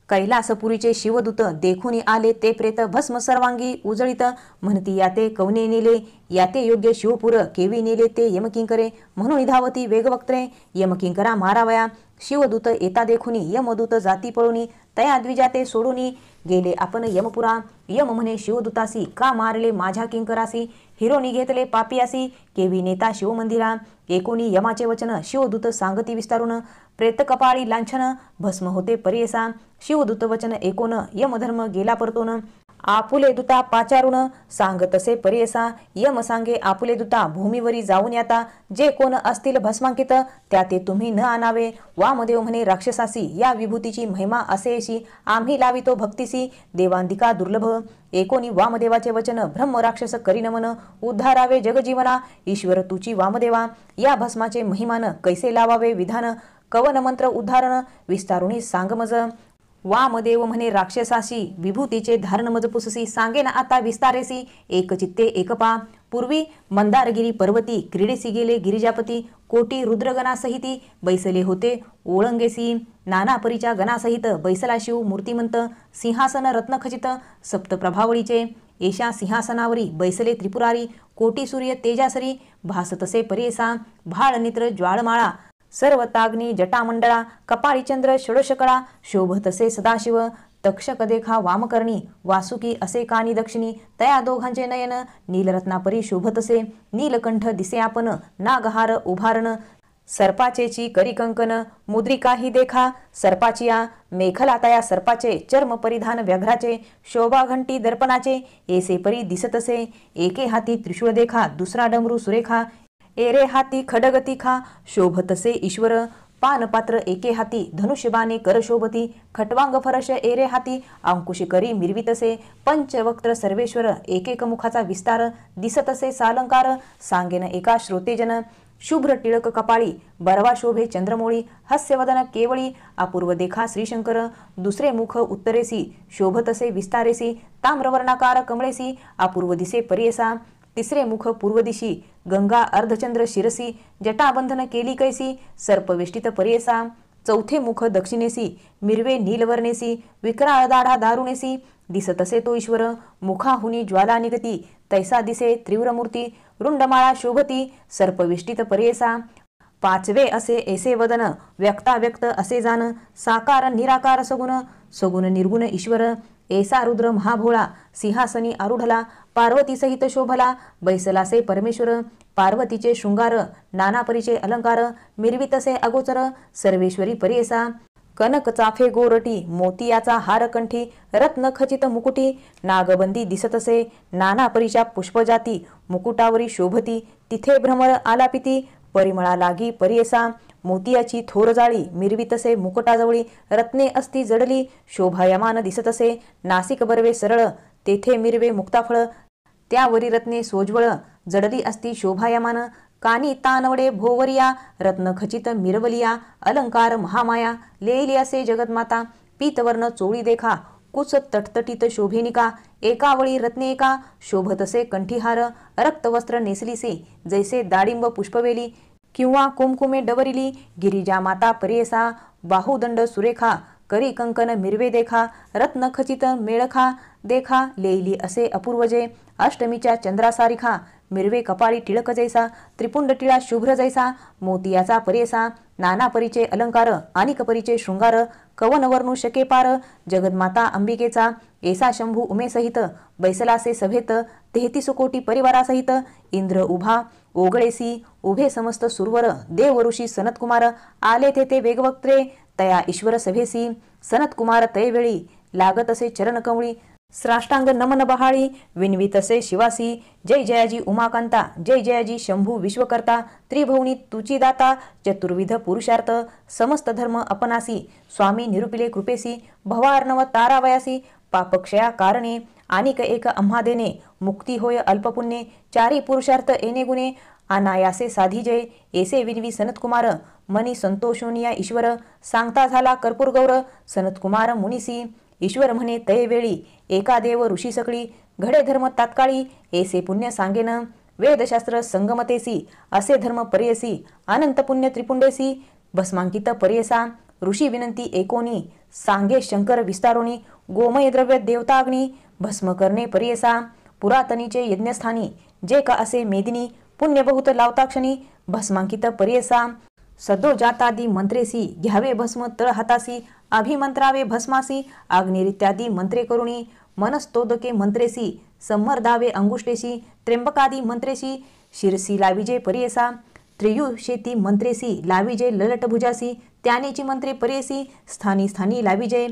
कैलासपुरीचे शिवदूत देखून आले ते प्रेत भस्म सर्वांगी उजळीत म्हणती याते कवने नेले याते योग्य शिवपुर केवी नेले ते यमकिंकरे म्हणून धावती वेगवक्त्रे यमकिंकरा मारावया शिवदूत येता देखुनी यमदूत जाती पळुनी तया द्विजाते सोडूनी गेले आपण यमपुरा यम म्हणे शिवदूतासी का मारले माझ्या किंकरासी हिरोनी घेतले पापियासी केवी नेता शिवमंदिरा एकोणी यमाचे वचन शिवदूत सांगती विस्तारून प्रेत कपाळी लांछन भस्म होते परेसा शिवदूत वचन एकोन यमधर्म गेला परतोन आपुले दूता पाचारुण सांग तसे परेसा यम सांगे आपुले दूता भूमीवरी जाऊन याता जे कोण असतील भस्मांकित त्या ते तुम्ही न आणावे वामदेव म्हणे राक्षसासी या विभूतीची महिमा असेशी आम्ही लावितो भक्तीसी देवांदिका दुर्लभ एकोणी वामदेवाचे वचन ब्रह्म राक्षस करी नमन उद्धारावे जगजीवना ईश्वर तुची वामदेवा या भस्माचे महिमान कैसे लावावे विधान कवन मंत्र उद्धारण विस्तारुणी सांग मज वामदेव म्हणे राक्षसाशी विभूतीचे धारण मजपुससी सांगेन आता विस्तारेसी एक चित्ते एकपा पूर्वी मंदारगिरी पर्वती क्रीडेसी गेले गिरिजापती कोटी रुद्रगणासहिती बैसले होते ओळंगेसी नाना परीच्या गणासहित बैसला शिव मूर्तिमंत सिंहासन रत्नखचित सप्तप्रभावळीचे एशा सिंहासनावरी बैसले त्रिपुरारी कोटी सूर्य तेजासरी भासतसे परेसा भाळ नेत्र ज्वाळमाळा सर्व ताग्नी जटामंडळा कपाळी चंद्र षोडशकळा शोभतसे सदाशिव तक्षक देखा वामकर्णी वासुकी असे कानी दक्षिणी तया दोघांचे नयन नीलरत्नापरी शोभतसे नीलकंठ दिसे आपण नागहार उभारण सर्पाचेची करी कंकन मुद्रिकाही देखा सर्पाचिया मेखला तया सर्पाचे चर्म परिधान व्याघ्राचे शोभा घंटी दर्पणाचे ऐसे परी दिसतसे एके हाती त्रिशूळ देखा दुसरा डमरू सुरेखा एरे हाती खडग तिखा शोभतसे ईश्वर पानपात्र एके हाती धनुष्यबाणे कर शोभती खटवांग फरश एरे हाती अंकुश करी मिरवितसे पंचवक्त्र सर्वेश्वर एकेक मुखाचा विस्तार दिसतसे सालंकार सांगेन एका श्रोतेजन शुभ्र टिळक कपाळी बरवा शोभे चंद्रमोळी हास्यवदन केवळी अपूर्व देखा श्रीशंकर दुसरे मुख उत्तरेसी शोभतसे विस्तारेसी ताम्रवर्णाकार कमळेसी अपूर्व दिसे पर्येसा तिसरे मुख पूर्व दिशी गंगा अर्धचंद्र शिरसी जटाबंधन केली कैसी सर्पवेष्टित पर्येसा चौथे मुख दक्षिणेसी मिरवे नीलवर्णेसी विकराळ दाढा दारुणेसी दिसतसे तो ईश्वर मुखाहुनी ज्वाला निगती तैसा दिसे तीव्रमूर्ती रुंडमाळा शोभती सर्पविष्टित पर्येसा पाचवे असे ऐसे वदन व्यक्ताव्यक्त असे जान साकार निराकार सगुण सगुण निर्गुण ईश्वर ऐसा रुद्र महाभोळा सिंहासनी आरूढला पार्वती सहित शोभला बैसलासे परमेश्वर पार्वतीचे शृंगार नानापरीचे अलंकार मिरवितसे अगोचर सर्वेश्वरी पर्येसा कनक चाफे गोरटी मोतियाचा हार कंठी रत्न खचित मुकुटी नागबंदी दिसतसे नाना परीच्या पुष्पजाती मुकुटावरी शोभती तिथे भ्रमर आलापिती परिमळा लागी पर्येसा मोतियाची थोर जाळी मिरवितसे मुकुटाजवळी रत्ने असती जडली शोभायमान दिसतसे नासिक बर्वे सरळ तेथे मिरवे मुक्ताफळ त्यावरी रत्ने सोज्वळ जडली असती शोभायमान कानी तानवडे भोवरिया रत्न खचित मिरवलिया अलंकार महामाया लेली असे जगतमाता पीतवर्ण चोळी देखा कुच तटतटीत शोभेनिका एकावळी रत्ने एका शोभतसे कंठीहार रक्तवस्त्र नेसलीसे जैसे दाडिंब पुष्पवेली किंवा कुमकुमे डवरिली गिरिजा माता पर्येसा बाहुदंड सुरेखा करी कंकन मिरवे देखा रत्न खचित मेळखा देखा लेली असे अपूर्वजे अष्टमीच्या चंद्रासारिखा मिरवे कपाळी टिळक जैसा त्रिपुंड टिळा शुभ्र जैसा मोतियाचा पर्येसा नाना परीचे अलंकार अनिक परीचे शृंगार कवन वर्णू शके पार जगन्माता अंबिकेचा ऐसा शंभू उमेसहित बैसलासे सभेत 33 कोटी परिवारासहित इंद्र उभा ओगळेसी उभे समस्त सुरवर देव ऋषी सनतकुमार आले तेथे वेगवक्त्रे तया ईश्वर सभेसी सनतकुमार तैवेळी लागत असे चरण कवळी श्राष्टांग नमन बहाळी विनवितसे शिवासी जय जयाजी उमाकांता जय जयाजी शंभू विश्वकर्ता त्रिभुवनी तुची दाता चतुर्विध पुरुषार्थ समस्त धर्म अपनासी स्वामी निरुपिले कृपेसी भवार्णव तारावयासी पापक्षया कारणे आनिक एक आम्हा देणे मुक्ती होय अल्पपुण्ये चारी पुरुषार्थ येणे गुणे अनायासे साधी जय ऐसे विनवी सनतकुमार मनी संतोषोनिया ईश्वर सांगता झाला कर्पूर गौर सनतकुमार मुनिसी ईश्वर म्हणे तैवेळी एका देव ऋषी सकळी घडे धर्म तात्काळी ऐसे पुण्य सांगेन वेदशास्त्र संगमतेसी असे धर्म पर्यसी अनंत पुण्य त्रिपुंडेसी भस्मांकित पर्यसा ऋषी विनंती एकोनी सांगे शंकर विस्तारोनी गोमय द्रव्य देवताग्नी भस्म करणे पर्यसा पुरातनीचे यज्ञस्थानी जे का असे मेदिनी पुण्य बहुत लावताक्षणी भस्मांकित पर्यसा सदो जातादी मंत्रेसी घ्यावे भस्म तळ हातासी अभिमंत्रावे भस्मासी आग्निरित्यादी मंत्रे करुणी मनस्तोदके मंत्रेसी संमर्दावे अंगुष्टेसी त्र्यंबकादी मंत्रेसी शिरसी लाविजे पर्येसा त्रियुषेती मंत्रेसी लाविजे ललटभुजासी त्यानेची मंत्रे पर्येसी स्थानी स्थानी लाविजे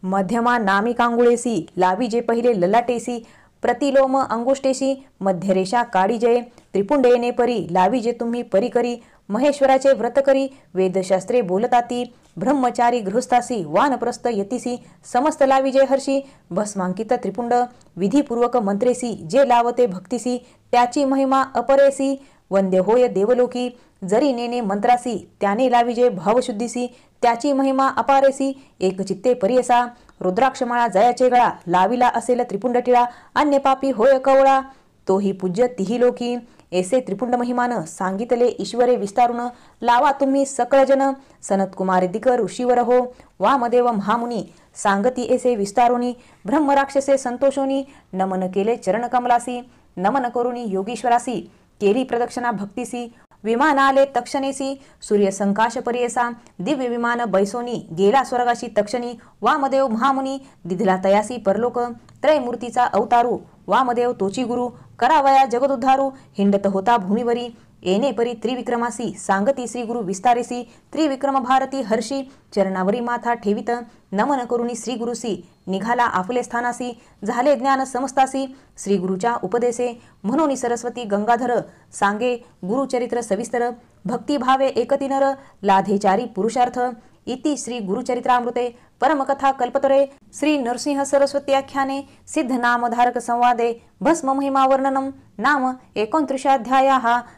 मध्यमा नामिकांगुळेसी लाविजे पहिले ललाटेसी प्रतिलोम अंगुष्टेशी मध्यरेषा काळीजय त्रिपुंडेने परी लाविजे तुम्ही परिकरी महेश्वराचे व्रत करी वेदशास्त्रे बोलताती ब्रह्मचारी गृहस्थासी वानप्रस्थ यतीसी समस्त लाविजे हर्षी भस्मांकित त्रिपुंड विधीपूर्वक मंत्रेसी जे लावते भक्तिसी त्याची महिमा अपरेसी वंद्य होय देवलोकी जरी नेने मंत्रासी त्याने लाविजे भावशुद्धीसी त्याची महिमा अपारेसी एकचित्ते पर्यसा रुद्राक्षमाळा जयाचे गळा लाविला असेल त्रिपुंड टिळा अन्य पापी होय कवळा तोही पूज्य तिही लोकी ऐसे त्रिपुंड महिमान सांगितले ईश्वरे विस्तारून लावा तुम्ही सकळ जन सनतकुमार दिक ऋषीवर हो वामदेव महामुनी सांगती ऐसे विस्तारोनी ब्रह्मराक्षसे संतोषोनी नमन केले चरण कमलासी नमन करुणी योगीश्वरासी केली प्रदक्षिणा भक्तीसी विमान आले तक्षणेसी सूर्य संकाश पर्येसा दिव्य विमान बैसोनी गेला स्वर्गाशी तक्षणी वामदेव महामुनी दिधला तयासी परलोक त्रयमूर्तीचा अवतारू वामदेव तोची गुरु करावया जगदुद्धारू हिंडत होता भूमीवरी येणे परी त्रिविक्रमासी सांगती श्री गुरु विस्तारेसी त्रिविक्रम भारती हर्षी चरणावरी माथा ठेवित नमन करुणी श्री गुरुसी निघाला आपले स्थानासी झाले ज्ञान समस्तासी श्री गुरुच्या उपदेशे म्हणून सरस्वती गंगाधर सांगे गुरुचरित्र सविस्तर भक्तिभावे एकती नर लाधेचारी पुरुषार्थ इति श्री गुरुचरित्रामृते परमकथा कल्पतरे श्री नरसिंह सरस्वती आख्याने सिद्ध नामधारक संवादे भस्म महिमा वर्णनम नाम 29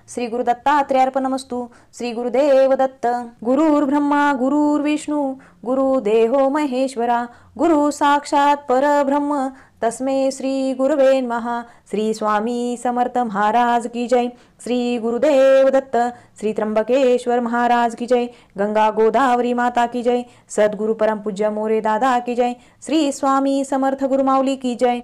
श्री गुरुदत्तात्रेयार्पणमस्तु श्री गुरुदेव दत्त गुरुर्ब्रह्मा गुरुर्विष्णू गुरुदेहो महेश्वरा गुरु साक्षात परब्रह्म तस्मै श्री गुरुवे नमः श्री स्वामी समर्थ महाराज की जय श्री गुरुदेव दत्त श्री त्र्यंबकेश्वर महाराज की जय गंगा गोदावरी माता की जय सद्गुरु परम पूज्य मोरे दादा की जय श्री स्वामी समर्थ गुरुमाऊली की जय।